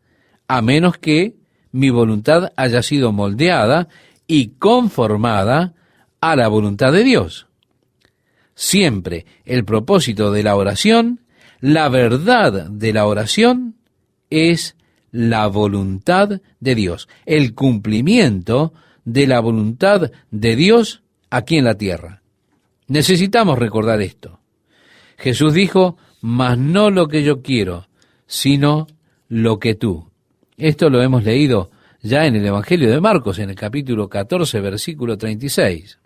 a menos que mi voluntad haya sido moldeada y conformada a la voluntad de Dios. Siempre el propósito de la oración, la verdad de la oración, es la voluntad de Dios, el cumplimiento de la voluntad de Dios aquí en la tierra. Necesitamos recordar esto. Jesús dijo, mas no lo que yo quiero, sino lo que tú. Esto lo hemos leído ya en el Evangelio de Marcos, en el capítulo 14, versículo 36.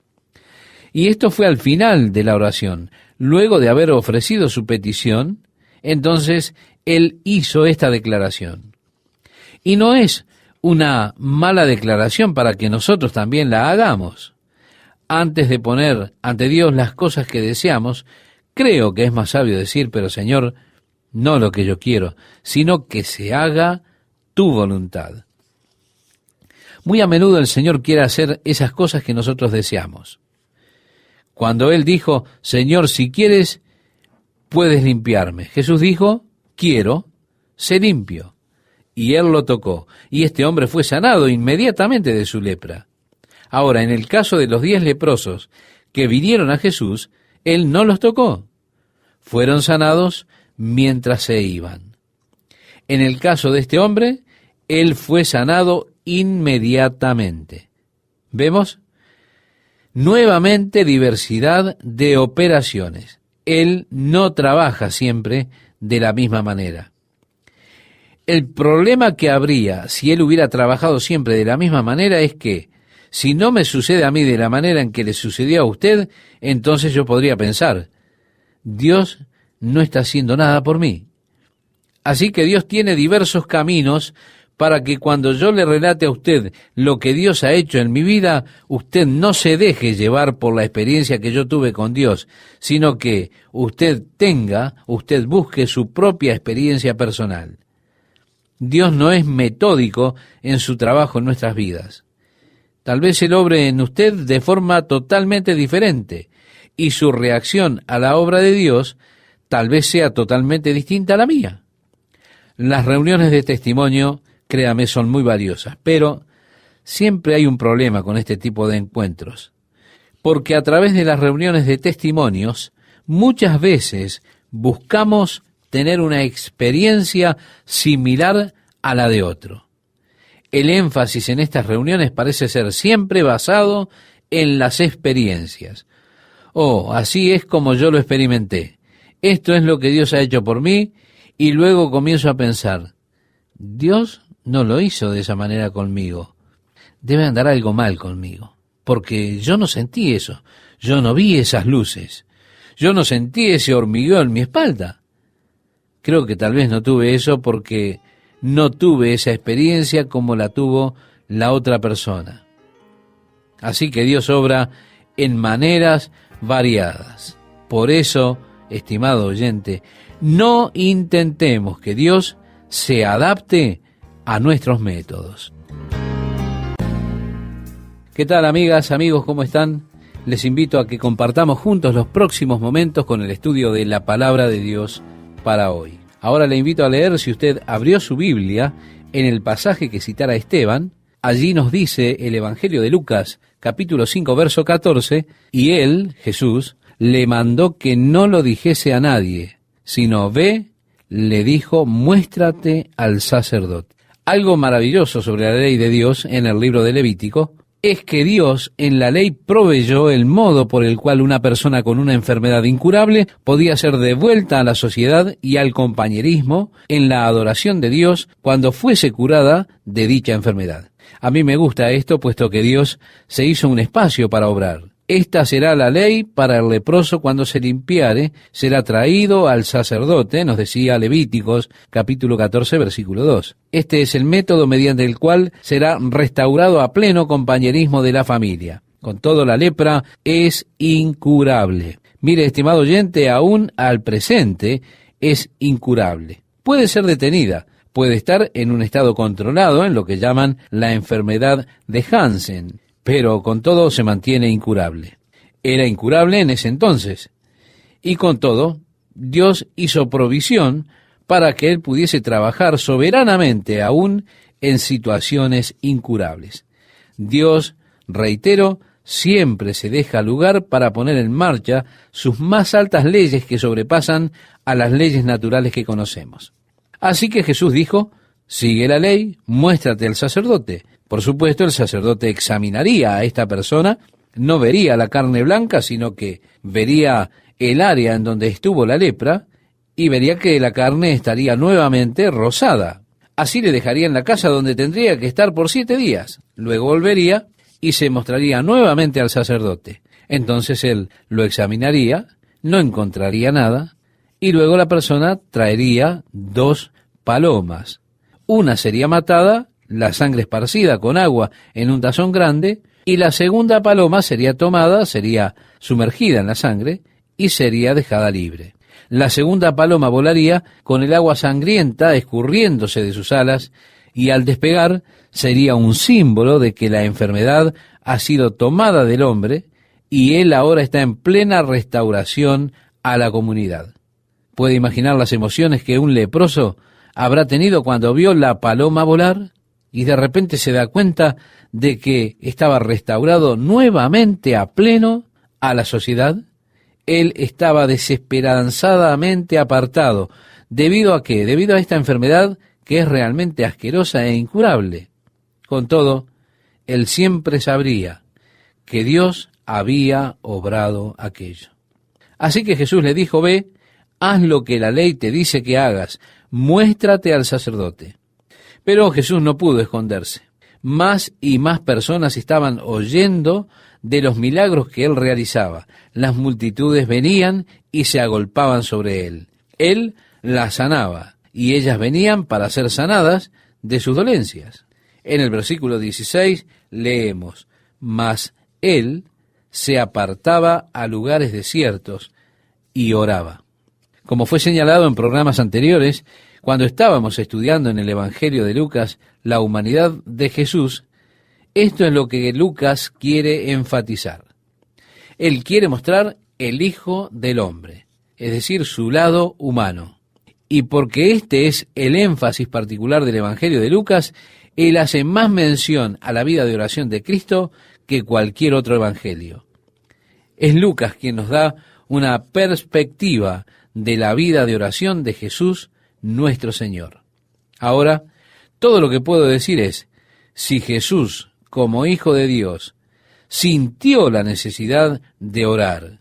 Y esto fue al final de la oración. Luego de haber ofrecido su petición, entonces él hizo esta declaración. Y no es una mala declaración para que nosotros también la hagamos. Antes de poner ante Dios las cosas que deseamos, creo que es más sabio decir, pero Señor, no lo que yo quiero, sino que se haga tu voluntad. Muy a menudo el Señor quiere hacer esas cosas que nosotros deseamos. Cuando Él dijo, Señor, si quieres, puedes limpiarme. Jesús dijo, quiero, sé limpio. Y Él lo tocó, y este hombre fue sanado inmediatamente de su lepra. Ahora, en el caso de los 10 leprosos que vinieron a Jesús, Él no los tocó. Fueron sanados mientras se iban. En el caso de este hombre, Él fue sanado inmediatamente. ¿Vemos? Nuevamente diversidad de operaciones. Él no trabaja siempre de la misma manera. El problema que habría si Él hubiera trabajado siempre de la misma manera es que, si no me sucede a mí de la manera en que le sucedió a usted, entonces yo podría pensar, Dios no está haciendo nada por mí. Así que Dios tiene diversos caminos para que cuando yo le relate a usted lo que Dios ha hecho en mi vida, usted no se deje llevar por la experiencia que yo tuve con Dios, sino que usted busque su propia experiencia personal. Dios no es metódico en su trabajo en nuestras vidas. Tal vez Él obre en usted de forma totalmente diferente, y su reacción a la obra de Dios tal vez sea totalmente distinta a la mía. Las reuniones de testimonio, créame, son muy valiosas, pero siempre hay un problema con este tipo de encuentros, porque a través de las reuniones de testimonios, muchas veces buscamos tener una experiencia similar a la de otro. El énfasis en estas reuniones parece ser siempre basado en las experiencias. Oh, así es como yo lo experimenté. Esto es lo que Dios ha hecho por mí, y luego comienzo a pensar, Dios no lo hizo de esa manera conmigo. Debe andar algo mal conmigo, porque yo no sentí eso. Yo no vi esas luces. Yo no sentí ese hormigueo en mi espalda. Creo que tal vez no tuve eso porque no tuve esa experiencia como la tuvo la otra persona. Así que Dios obra en maneras variadas. Por eso, estimado oyente, no intentemos que Dios se adapte a nuestros métodos. ¿Qué tal, amigas, amigos? ¿Cómo están? Les invito a que compartamos juntos los próximos momentos con el estudio de la Palabra de Dios para hoy. Ahora le invito a leer, si usted abrió su Biblia, en el pasaje que citara Esteban. Allí nos dice el Evangelio de Lucas, capítulo 5, verso 14, y él, Jesús, le mandó que no lo dijese a nadie, sino ve, le dijo, muéstrate al sacerdote. Algo maravilloso sobre la ley de Dios en el libro de Levítico es que Dios en la ley proveyó el modo por el cual una persona con una enfermedad incurable podía ser devuelta a la sociedad y al compañerismo en la adoración de Dios cuando fuese curada de dicha enfermedad. A mí me gusta esto, puesto que Dios se hizo un espacio para obrar. Esta será la ley para el leproso cuando se limpiare, será traído al sacerdote, nos decía Levíticos, capítulo 14, versículo 2. Este es el método mediante el cual será restaurado a pleno compañerismo de la familia. Con todo, la lepra es incurable. Mire, estimado oyente, aún al presente es incurable. Puede ser detenida, puede estar en un estado controlado, en lo que llaman la enfermedad de Hansen, pero con todo se mantiene incurable. Era incurable en ese entonces. Y con todo, Dios hizo provisión para que él pudiese trabajar soberanamente aún en situaciones incurables. Dios, reitero, siempre se deja lugar para poner en marcha sus más altas leyes que sobrepasan a las leyes naturales que conocemos. Así que Jesús dijo, sigue la ley, muéstrate al sacerdote. Por supuesto, el sacerdote examinaría a esta persona, no vería la carne blanca, sino que vería el área en donde estuvo la lepra, y vería que la carne estaría nuevamente rosada. Así le dejaría en la casa donde tendría que estar por 7 días. Luego volvería y se mostraría nuevamente al sacerdote. Entonces él lo examinaría, no encontraría nada, y luego la persona traería 2 palomas. Una sería matada, la sangre esparcida con agua en un tazón grande, y la segunda paloma sería tomada, sería sumergida en la sangre, y sería dejada libre. La segunda paloma volaría con el agua sangrienta escurriéndose de sus alas, y al despegar sería un símbolo de que la enfermedad ha sido tomada del hombre, y él ahora está en plena restauración a la comunidad. ¿Puede imaginar las emociones que un leproso habrá tenido cuando vio la paloma volar y de repente se da cuenta de que estaba restaurado nuevamente a pleno a la sociedad? Él estaba desesperanzadamente apartado. ¿Debido a qué? Debido a esta enfermedad que es realmente asquerosa e incurable. Con todo, él siempre sabría que Dios había obrado aquello. Así que Jesús le dijo: ve, haz lo que la ley te dice que hagas, muéstrate al sacerdote. Pero Jesús no pudo esconderse. Más y más personas estaban oyendo de los milagros que él realizaba. Las multitudes venían y se agolpaban sobre él. Él las sanaba y ellas venían para ser sanadas de sus dolencias. En el versículo 16 leemos: mas él se apartaba a lugares desiertos y oraba. Como fue señalado en programas anteriores, cuando estábamos estudiando en el Evangelio de Lucas la humanidad de Jesús, esto es lo que Lucas quiere enfatizar. Él quiere mostrar el Hijo del Hombre, es decir, su lado humano. Y porque este es el énfasis particular del Evangelio de Lucas, él hace más mención a la vida de oración de Cristo que cualquier otro evangelio. Es Lucas quien nos da una perspectiva de la vida de oración de Jesús, nuestro Señor. Ahora, todo lo que puedo decir es, si Jesús, como Hijo de Dios, sintió la necesidad de orar,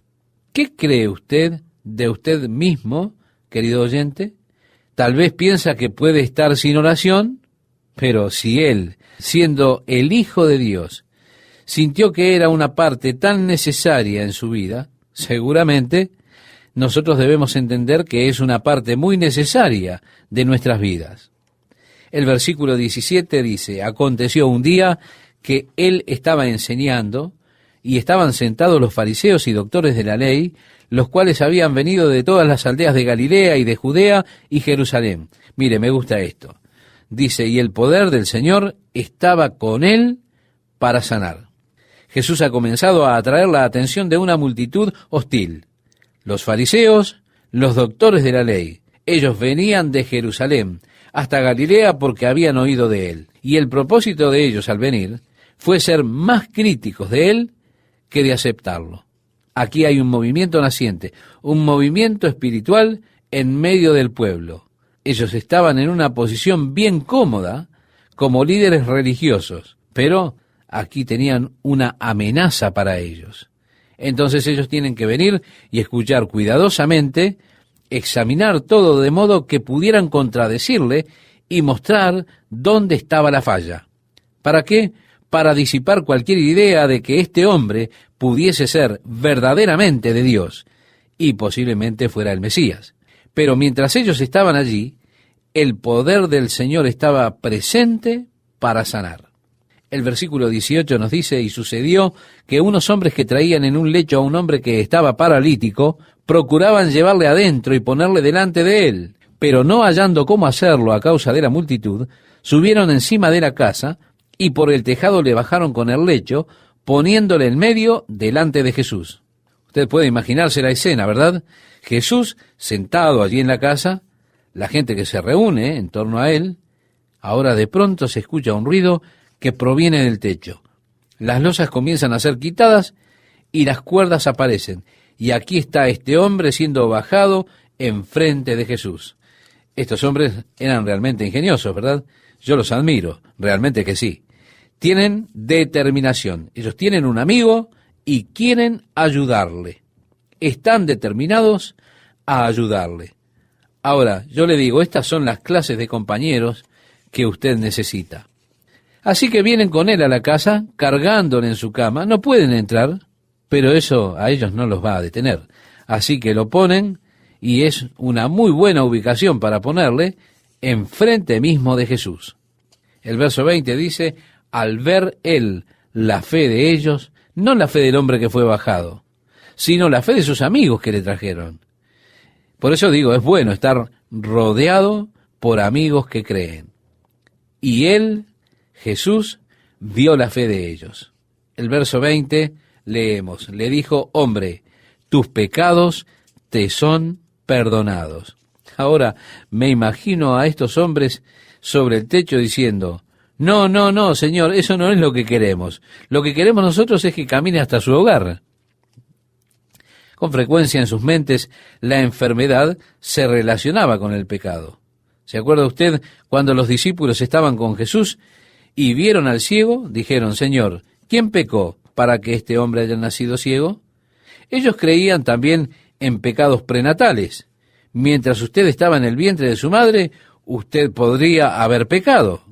¿qué cree usted de usted mismo, querido oyente? Tal vez piensa que puede estar sin oración, pero si él, siendo el Hijo de Dios, sintió que era una parte tan necesaria en su vida, seguramente nosotros debemos entender que es una parte muy necesaria de nuestras vidas. El versículo 17 dice: aconteció un día que él estaba enseñando, y estaban sentados los fariseos y doctores de la ley, los cuales habían venido de todas las aldeas de Galilea y de Judea y Jerusalén. Mire, me gusta esto. Dice: y el poder del Señor estaba con él para sanar. Jesús ha comenzado a atraer la atención de una multitud hostil. Los fariseos, los doctores de la ley, ellos venían de Jerusalén hasta Galilea porque habían oído de él. Y el propósito de ellos al venir fue ser más críticos de él que de aceptarlo. Aquí hay un movimiento naciente, un movimiento espiritual en medio del pueblo. Ellos estaban en una posición bien cómoda como líderes religiosos, pero aquí tenían una amenaza para ellos. Entonces ellos tienen que venir y escuchar cuidadosamente, examinar todo de modo que pudieran contradecirle y mostrar dónde estaba la falla. ¿Para qué? Para disipar cualquier idea de que este hombre pudiese ser verdaderamente de Dios y posiblemente fuera el Mesías. Pero mientras ellos estaban allí, el poder del Señor estaba presente para sanar. El versículo 18 nos dice: y sucedió que unos hombres que traían en un lecho a un hombre que estaba paralítico, procuraban llevarle adentro y ponerle delante de él, pero no hallando cómo hacerlo a causa de la multitud, subieron encima de la casa y por el tejado le bajaron con el lecho, poniéndole en medio delante de Jesús. Usted puede imaginarse la escena, ¿verdad? Jesús sentado allí en la casa, la gente que se reúne en torno a él. Ahora de pronto se escucha un ruido que proviene del techo. Las losas comienzan a ser quitadas y las cuerdas aparecen. Y aquí está este hombre siendo bajado enfrente de Jesús. Estos hombres eran realmente ingeniosos, ¿verdad? Yo los admiro, realmente que sí. Tienen determinación. Ellos tienen un amigo y quieren ayudarle. Están determinados a ayudarle. Ahora, yo le digo, estas son las clases de compañeros que usted necesita. Así que vienen con él a la casa, cargándole en su cama. No pueden entrar, pero eso a ellos no los va a detener. Así que lo ponen, y es una muy buena ubicación para ponerle enfrente mismo de Jesús. El verso 20 dice, al ver él la fe de ellos, no la fe del hombre que fue bajado, sino la fe de sus amigos que le trajeron. Por eso digo, es bueno estar rodeado por amigos que creen. Y él, Jesús, vio la fe de ellos. El verso 20, leemos, le dijo, hombre, tus pecados te son perdonados. Ahora me imagino a estos hombres sobre el techo diciendo, no, no, no, Señor, eso no es lo que queremos. Lo que queremos nosotros es que camine hasta su hogar. Con frecuencia en sus mentes la enfermedad se relacionaba con el pecado. ¿Se acuerda usted cuando los discípulos estaban con Jesús y vieron al ciego? Dijeron, Señor, ¿quién pecó para que este hombre haya nacido ciego? Ellos creían también en pecados prenatales. Mientras usted estaba en el vientre de su madre, usted podría haber pecado.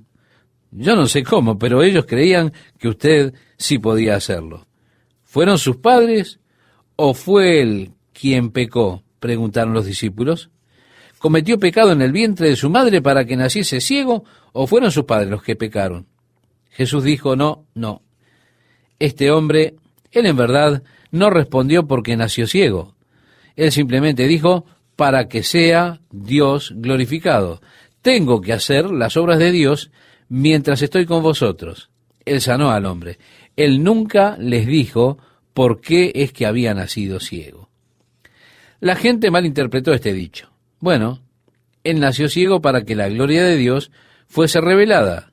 Yo no sé cómo, pero ellos creían que usted sí podía hacerlo. ¿Fueron sus padres o fue él quien pecó?, preguntaron los discípulos. ¿Cometió pecado en el vientre de su madre para que naciese ciego o fueron sus padres los que pecaron? Jesús dijo, no, no. Este hombre, él en verdad no respondió porque nació ciego. Él simplemente dijo, para que sea Dios glorificado. Tengo que hacer las obras de Dios mientras estoy con vosotros. Él sanó al hombre. Él nunca les dijo por qué es que había nacido ciego. La gente malinterpretó este dicho. Bueno, él nació ciego para que la gloria de Dios fuese revelada.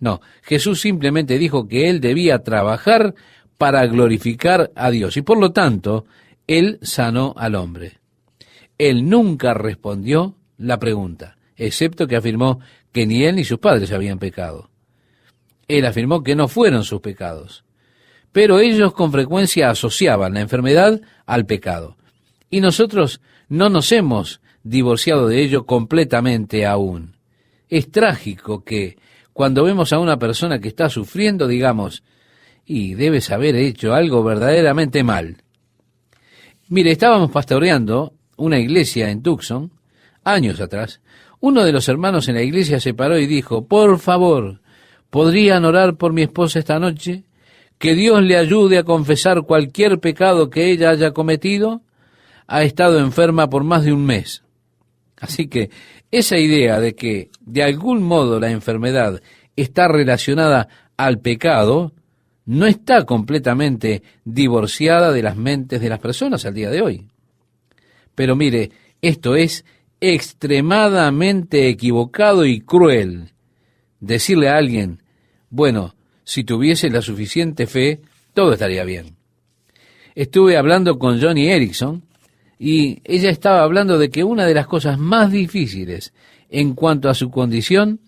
No, Jesús simplemente dijo que él debía trabajar para glorificar a Dios y por lo tanto, él sanó al hombre. Él nunca respondió la pregunta, excepto que afirmó que ni él ni sus padres habían pecado. Él afirmó que no fueron sus pecados, pero ellos con frecuencia asociaban la enfermedad al pecado. Y nosotros no nos hemos divorciado de ello completamente aún. Es trágico que cuando vemos a una persona que está sufriendo, digamos, y debes haber hecho algo verdaderamente mal. Mire, estábamos pastoreando una iglesia en Tucson, años atrás. Uno de los hermanos en la iglesia se paró y dijo, por favor, ¿podrían orar por mi esposa esta noche? Que Dios le ayude a confesar cualquier pecado que ella haya cometido. Ha estado enferma por más de un mes. Así que esa idea de que de algún modo la enfermedad está relacionada al pecado no está completamente divorciada de las mentes de las personas al día de hoy. Pero mire, esto es extremadamente equivocado y cruel. Decirle a alguien, bueno, si tuviese la suficiente fe, todo estaría bien. Estuve hablando con Joni Eareckson y ella estaba hablando de que una de las cosas más difíciles en cuanto a su condición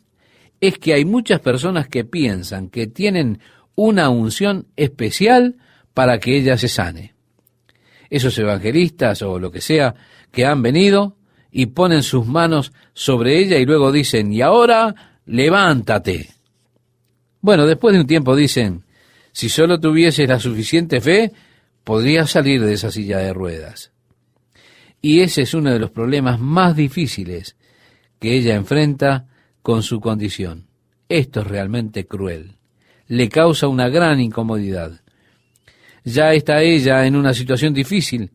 es que hay muchas personas que piensan que tienen una unción especial para que ella se sane. Esos evangelistas o lo que sea que han venido y ponen sus manos sobre ella y luego dicen, y ahora levántate. Bueno, después de un tiempo dicen, si solo tuvieses la suficiente fe, podrías salir de esa silla de ruedas. Y ese es uno de los problemas más difíciles que ella enfrenta con su condición. Esto es realmente cruel. Le causa una gran incomodidad. Ya está ella en una situación difícil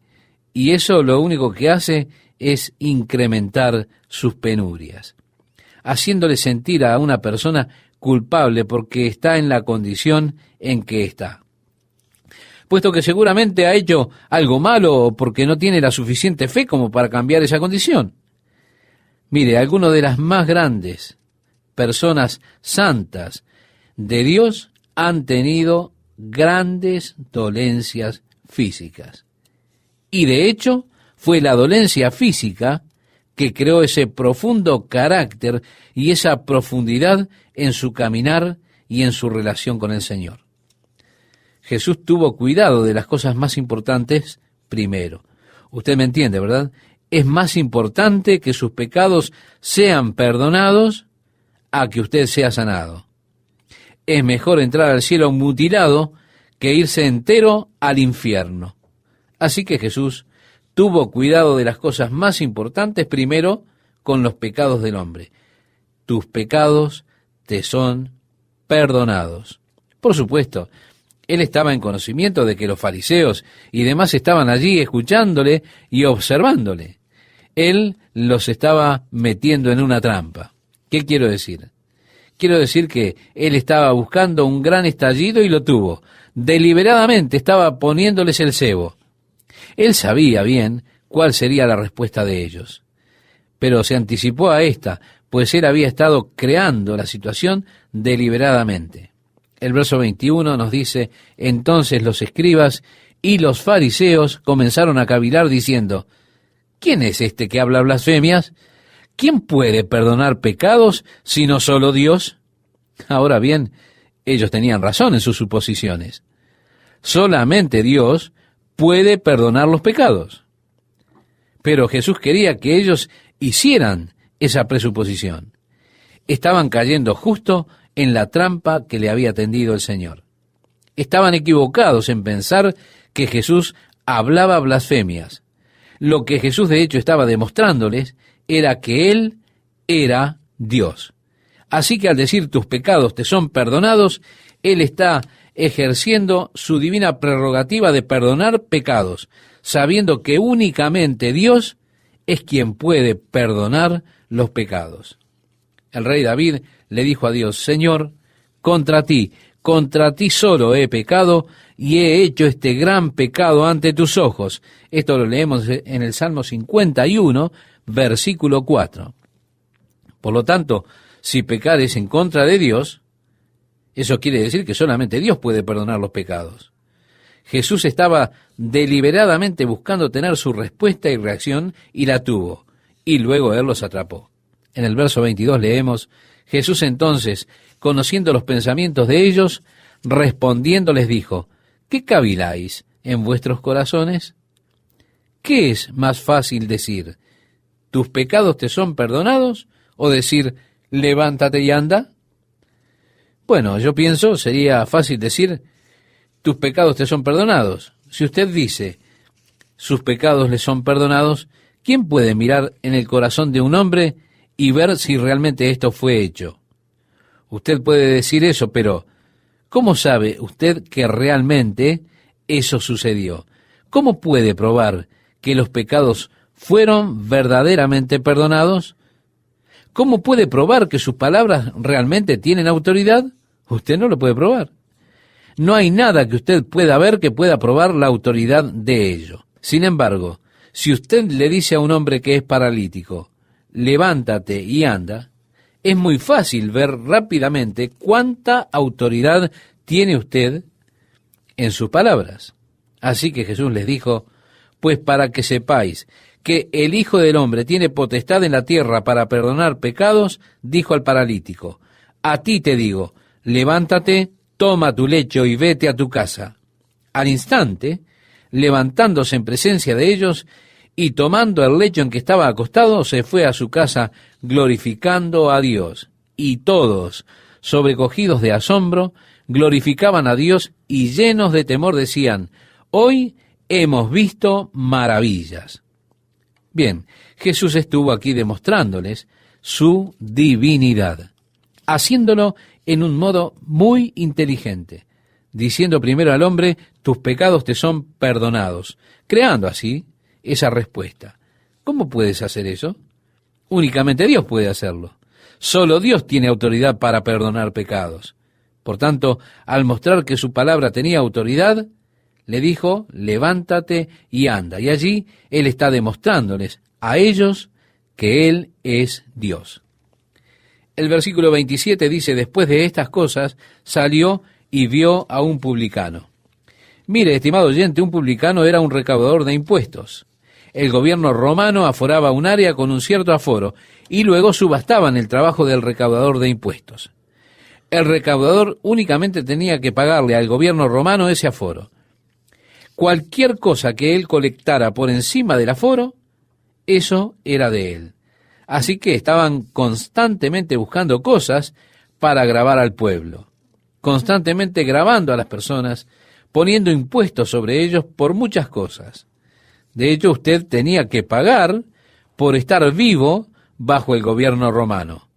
y eso lo único que hace es incrementar sus penurias, haciéndole sentir a una persona culpable porque está en la condición en que está. Puesto que seguramente ha hecho algo malo o porque no tiene la suficiente fe como para cambiar esa condición. Mire, algunas de las más grandes personas santas de Dios han tenido grandes dolencias físicas. Y de hecho, fue la dolencia física que creó ese profundo carácter y esa profundidad en su caminar y en su relación con el Señor. Jesús tuvo cuidado de las cosas más importantes primero. Usted me entiende, ¿verdad? es más importante que sus pecados sean perdonados a que usted sea sanado. Es mejor entrar al cielo mutilado que irse entero al infierno. Así que Jesús tuvo cuidado de las cosas más importantes primero con los pecados del hombre. Tus pecados te son perdonados. Por supuesto, él estaba en conocimiento de que los fariseos y demás estaban allí escuchándole y observándole. Él los estaba metiendo en una trampa. ¿Qué quiero decir? Quiero decir que él estaba buscando un gran estallido y lo tuvo. Deliberadamente estaba poniéndoles el cebo. Él sabía bien cuál sería la respuesta de ellos, pero se anticipó a esta, pues él había estado creando la situación deliberadamente. El verso 21 nos dice: entonces los escribas y los fariseos comenzaron a cavilar diciendo: ¿quién es este que habla blasfemias? ¿Quién puede perdonar pecados sino solo Dios? Ahora bien, ellos tenían razón en sus suposiciones. Solamente Dios puede perdonar los pecados. Pero Jesús quería que ellos hicieran esa presuposición. Estaban cayendo justo en la trampa que le había tendido el Señor. Estaban equivocados en pensar que Jesús hablaba blasfemias. Lo que Jesús de hecho estaba demostrándoles era que Él era Dios. Así que al decir tus pecados te son perdonados, Él está ejerciendo su divina prerrogativa de perdonar pecados, sabiendo que únicamente Dios es quien puede perdonar los pecados. El rey David le dijo a Dios: Señor, contra ti solo he pecado y he hecho este gran pecado ante tus ojos. Esto lo leemos en el Salmo 51, versículo 4. Por lo tanto, si pecares en contra de Dios, eso quiere decir que solamente Dios puede perdonar los pecados. Jesús estaba deliberadamente buscando tener su respuesta y reacción, y la tuvo, y luego Él los atrapó. En el verso 22 leemos: Jesús entonces, conociendo los pensamientos de ellos, respondiendo les dijo: ¿qué caviláis en vuestros corazones? ¿Qué es más fácil decir: tus pecados te son perdonados? ¿O decir: levántate y anda? Bueno, yo pienso sería fácil decir: tus pecados te son perdonados. Si usted dice: sus pecados le son perdonados, ¿quién puede mirar en el corazón de un hombre y ver si realmente esto fue hecho? Usted puede decir eso, pero ¿cómo sabe usted que realmente eso sucedió? ¿Cómo puede probar que los pecados fueron verdaderamente perdonados? ¿Cómo puede probar que sus palabras realmente tienen autoridad? Usted no lo puede probar. No hay nada que usted pueda ver que pueda probar la autoridad de ello. Sin embargo, si usted le dice a un hombre que es paralítico: levántate y anda, es muy fácil ver rápidamente cuánta autoridad tiene usted en sus palabras. Así que Jesús les dijo: pues para que sepáis que el Hijo del Hombre tiene potestad en la tierra para perdonar pecados, dijo al paralítico: a ti te digo, levántate, toma tu lecho y vete a tu casa. Al instante, levantándose en presencia de ellos y tomando el lecho en que estaba acostado, se fue a su casa glorificando a Dios. Y todos, sobrecogidos de asombro, glorificaban a Dios y llenos de temor decían: hoy hemos visto maravillas. Bien, Jesús estuvo aquí demostrándoles su divinidad, haciéndolo en un modo muy inteligente, diciendo primero al hombre: tus pecados te son perdonados, creando así esa respuesta. ¿Cómo puedes hacer eso? Únicamente Dios puede hacerlo. Solo Dios tiene autoridad para perdonar pecados. Por tanto, al mostrar que su palabra tenía autoridad, le dijo: levántate y anda. Y allí Él está demostrándoles a ellos que Él es Dios. El versículo 27 dice: después de estas cosas salió y vio a un publicano. Mire, estimado oyente, un publicano era un recaudador de impuestos. El gobierno romano aforaba un área con un cierto aforo y luego subastaban el trabajo del recaudador de impuestos. El recaudador únicamente tenía que pagarle al gobierno romano ese aforo. Cualquier cosa que él colectara por encima del aforo eso era de él. Así que estaban constantemente buscando cosas para gravar al pueblo, constantemente grabando a las personas, poniendo impuestos sobre ellos por muchas cosas. De hecho, usted tenía que pagar por estar vivo bajo el gobierno romano.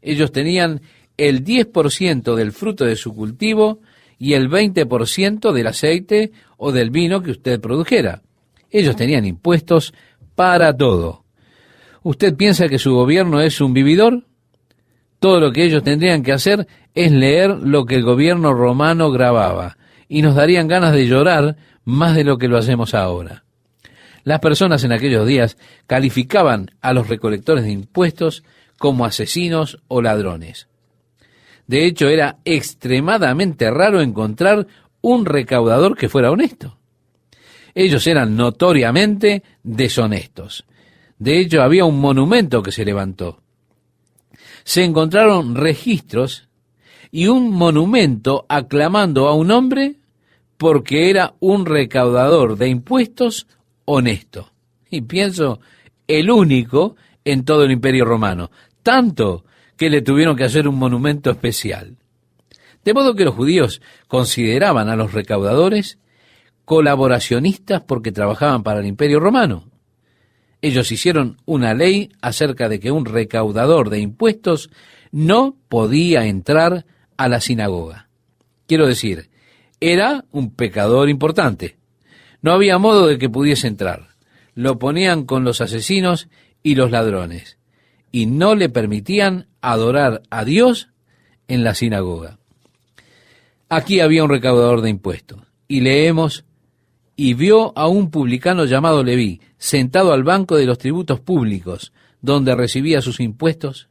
Ellos tenían el 10% del fruto de su cultivo y el 20% del aceite o del vino que usted produjera. Ellos tenían impuestos para todo. ¿Usted piensa que su gobierno es un vividor? Todo lo que ellos tendrían que hacer es leer lo que el gobierno romano grababa, y nos darían ganas de llorar más de lo que lo hacemos ahora. Las personas en aquellos días calificaban a los recolectores de impuestos como asesinos o ladrones. De hecho, era extremadamente raro encontrar un recaudador que fuera honesto. Ellos eran notoriamente deshonestos. De hecho, había un monumento que se levantó. Se encontraron registros y un monumento aclamando a un hombre porque era un recaudador de impuestos honesto. Y pienso, el único en todo el Imperio Romano. Tanto que le tuvieron que hacer un monumento especial. De modo que los judíos consideraban a los recaudadores colaboracionistas porque trabajaban para el Imperio Romano. Ellos hicieron una ley acerca de que un recaudador de impuestos no podía entrar a la sinagoga. Quiero decir, era un pecador importante. No había modo de que pudiese entrar. Lo ponían con los asesinos y los ladrones, y no le permitían adorar a Dios en la sinagoga. Aquí había un recaudador de impuestos, y leemos: y vio a un publicano llamado Leví, sentado al banco de los tributos públicos, donde recibía sus impuestos,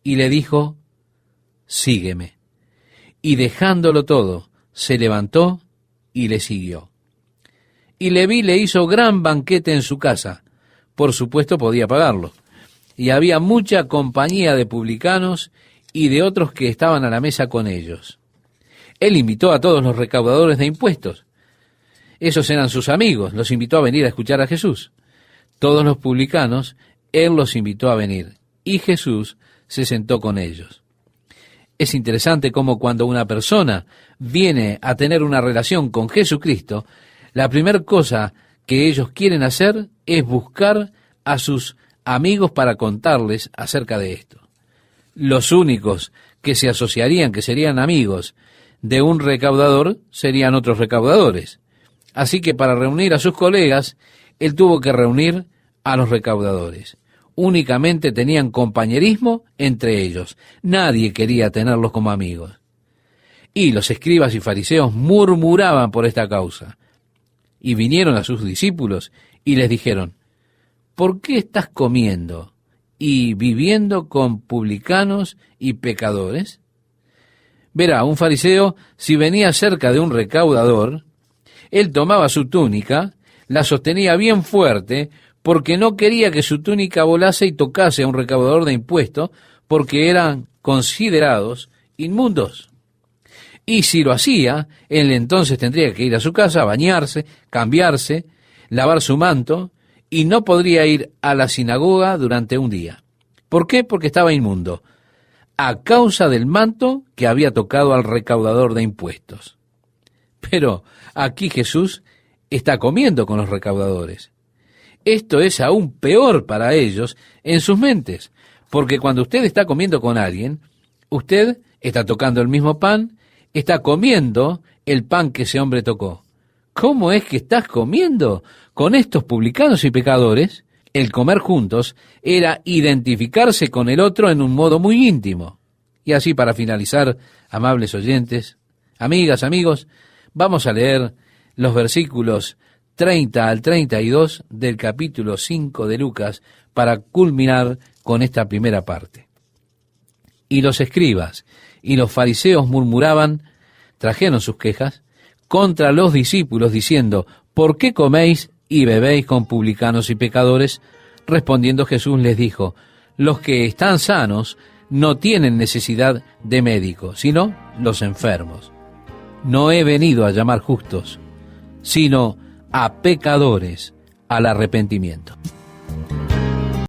y le dijo: sígueme. Y dejándolo todo, se levantó y le siguió. Y Leví le hizo gran banquete en su casa, por supuesto podía pagarlo, y había mucha compañía de publicanos y de otros que estaban a la mesa con ellos. Él invitó a todos los recaudadores de impuestos. Esos eran sus amigos, los invitó a venir a escuchar a Jesús. Todos los publicanos, él los invitó a venir, y Jesús se sentó con ellos. Es interesante cómo cuando una persona viene a tener una relación con Jesucristo, la primera cosa que ellos quieren hacer es buscar a sus amigos para contarles acerca de esto. Los únicos que se asociarían, que serían amigos de un recaudador, serían otros recaudadores. Así que para reunir a sus colegas, él tuvo que reunir a los recaudadores. Únicamente tenían compañerismo entre ellos. Nadie quería tenerlos como amigos. Y los escribas y fariseos murmuraban por esta causa. Y vinieron a sus discípulos y les dijeron: ¿por qué estás comiendo y viviendo con publicanos y pecadores? Verá, un fariseo, si venía cerca de un recaudador, él tomaba su túnica, la sostenía bien fuerte, porque no quería que su túnica volase y tocase a un recaudador de impuestos, porque eran considerados inmundos. Y si lo hacía, él entonces tendría que ir a su casa, bañarse, cambiarse, lavar su manto, y no podría ir a la sinagoga durante un día. ¿Por qué? Porque estaba inmundo, a causa del manto que había tocado al recaudador de impuestos. Pero aquí Jesús está comiendo con los recaudadores. Esto es aún peor para ellos en sus mentes, porque cuando usted está comiendo con alguien, usted está tocando el mismo pan, está comiendo el pan que ese hombre tocó. ¿Cómo es que estás comiendo con estos publicanos y pecadores? El comer juntos era identificarse con el otro en un modo muy íntimo. Y así, para finalizar, amables oyentes, amigas, amigos, vamos a leer los versículos 30 al 32 del capítulo 5 de Lucas para culminar con esta primera parte. Y los escribas y los fariseos murmuraban, trajeron sus quejas, contra los discípulos, diciendo: ¿por qué coméis y bebéis con publicanos y pecadores? Respondiendo Jesús les dijo: los que están sanos no tienen necesidad de médico, sino los enfermos. No he venido a llamar justos, sino a pecadores al arrepentimiento.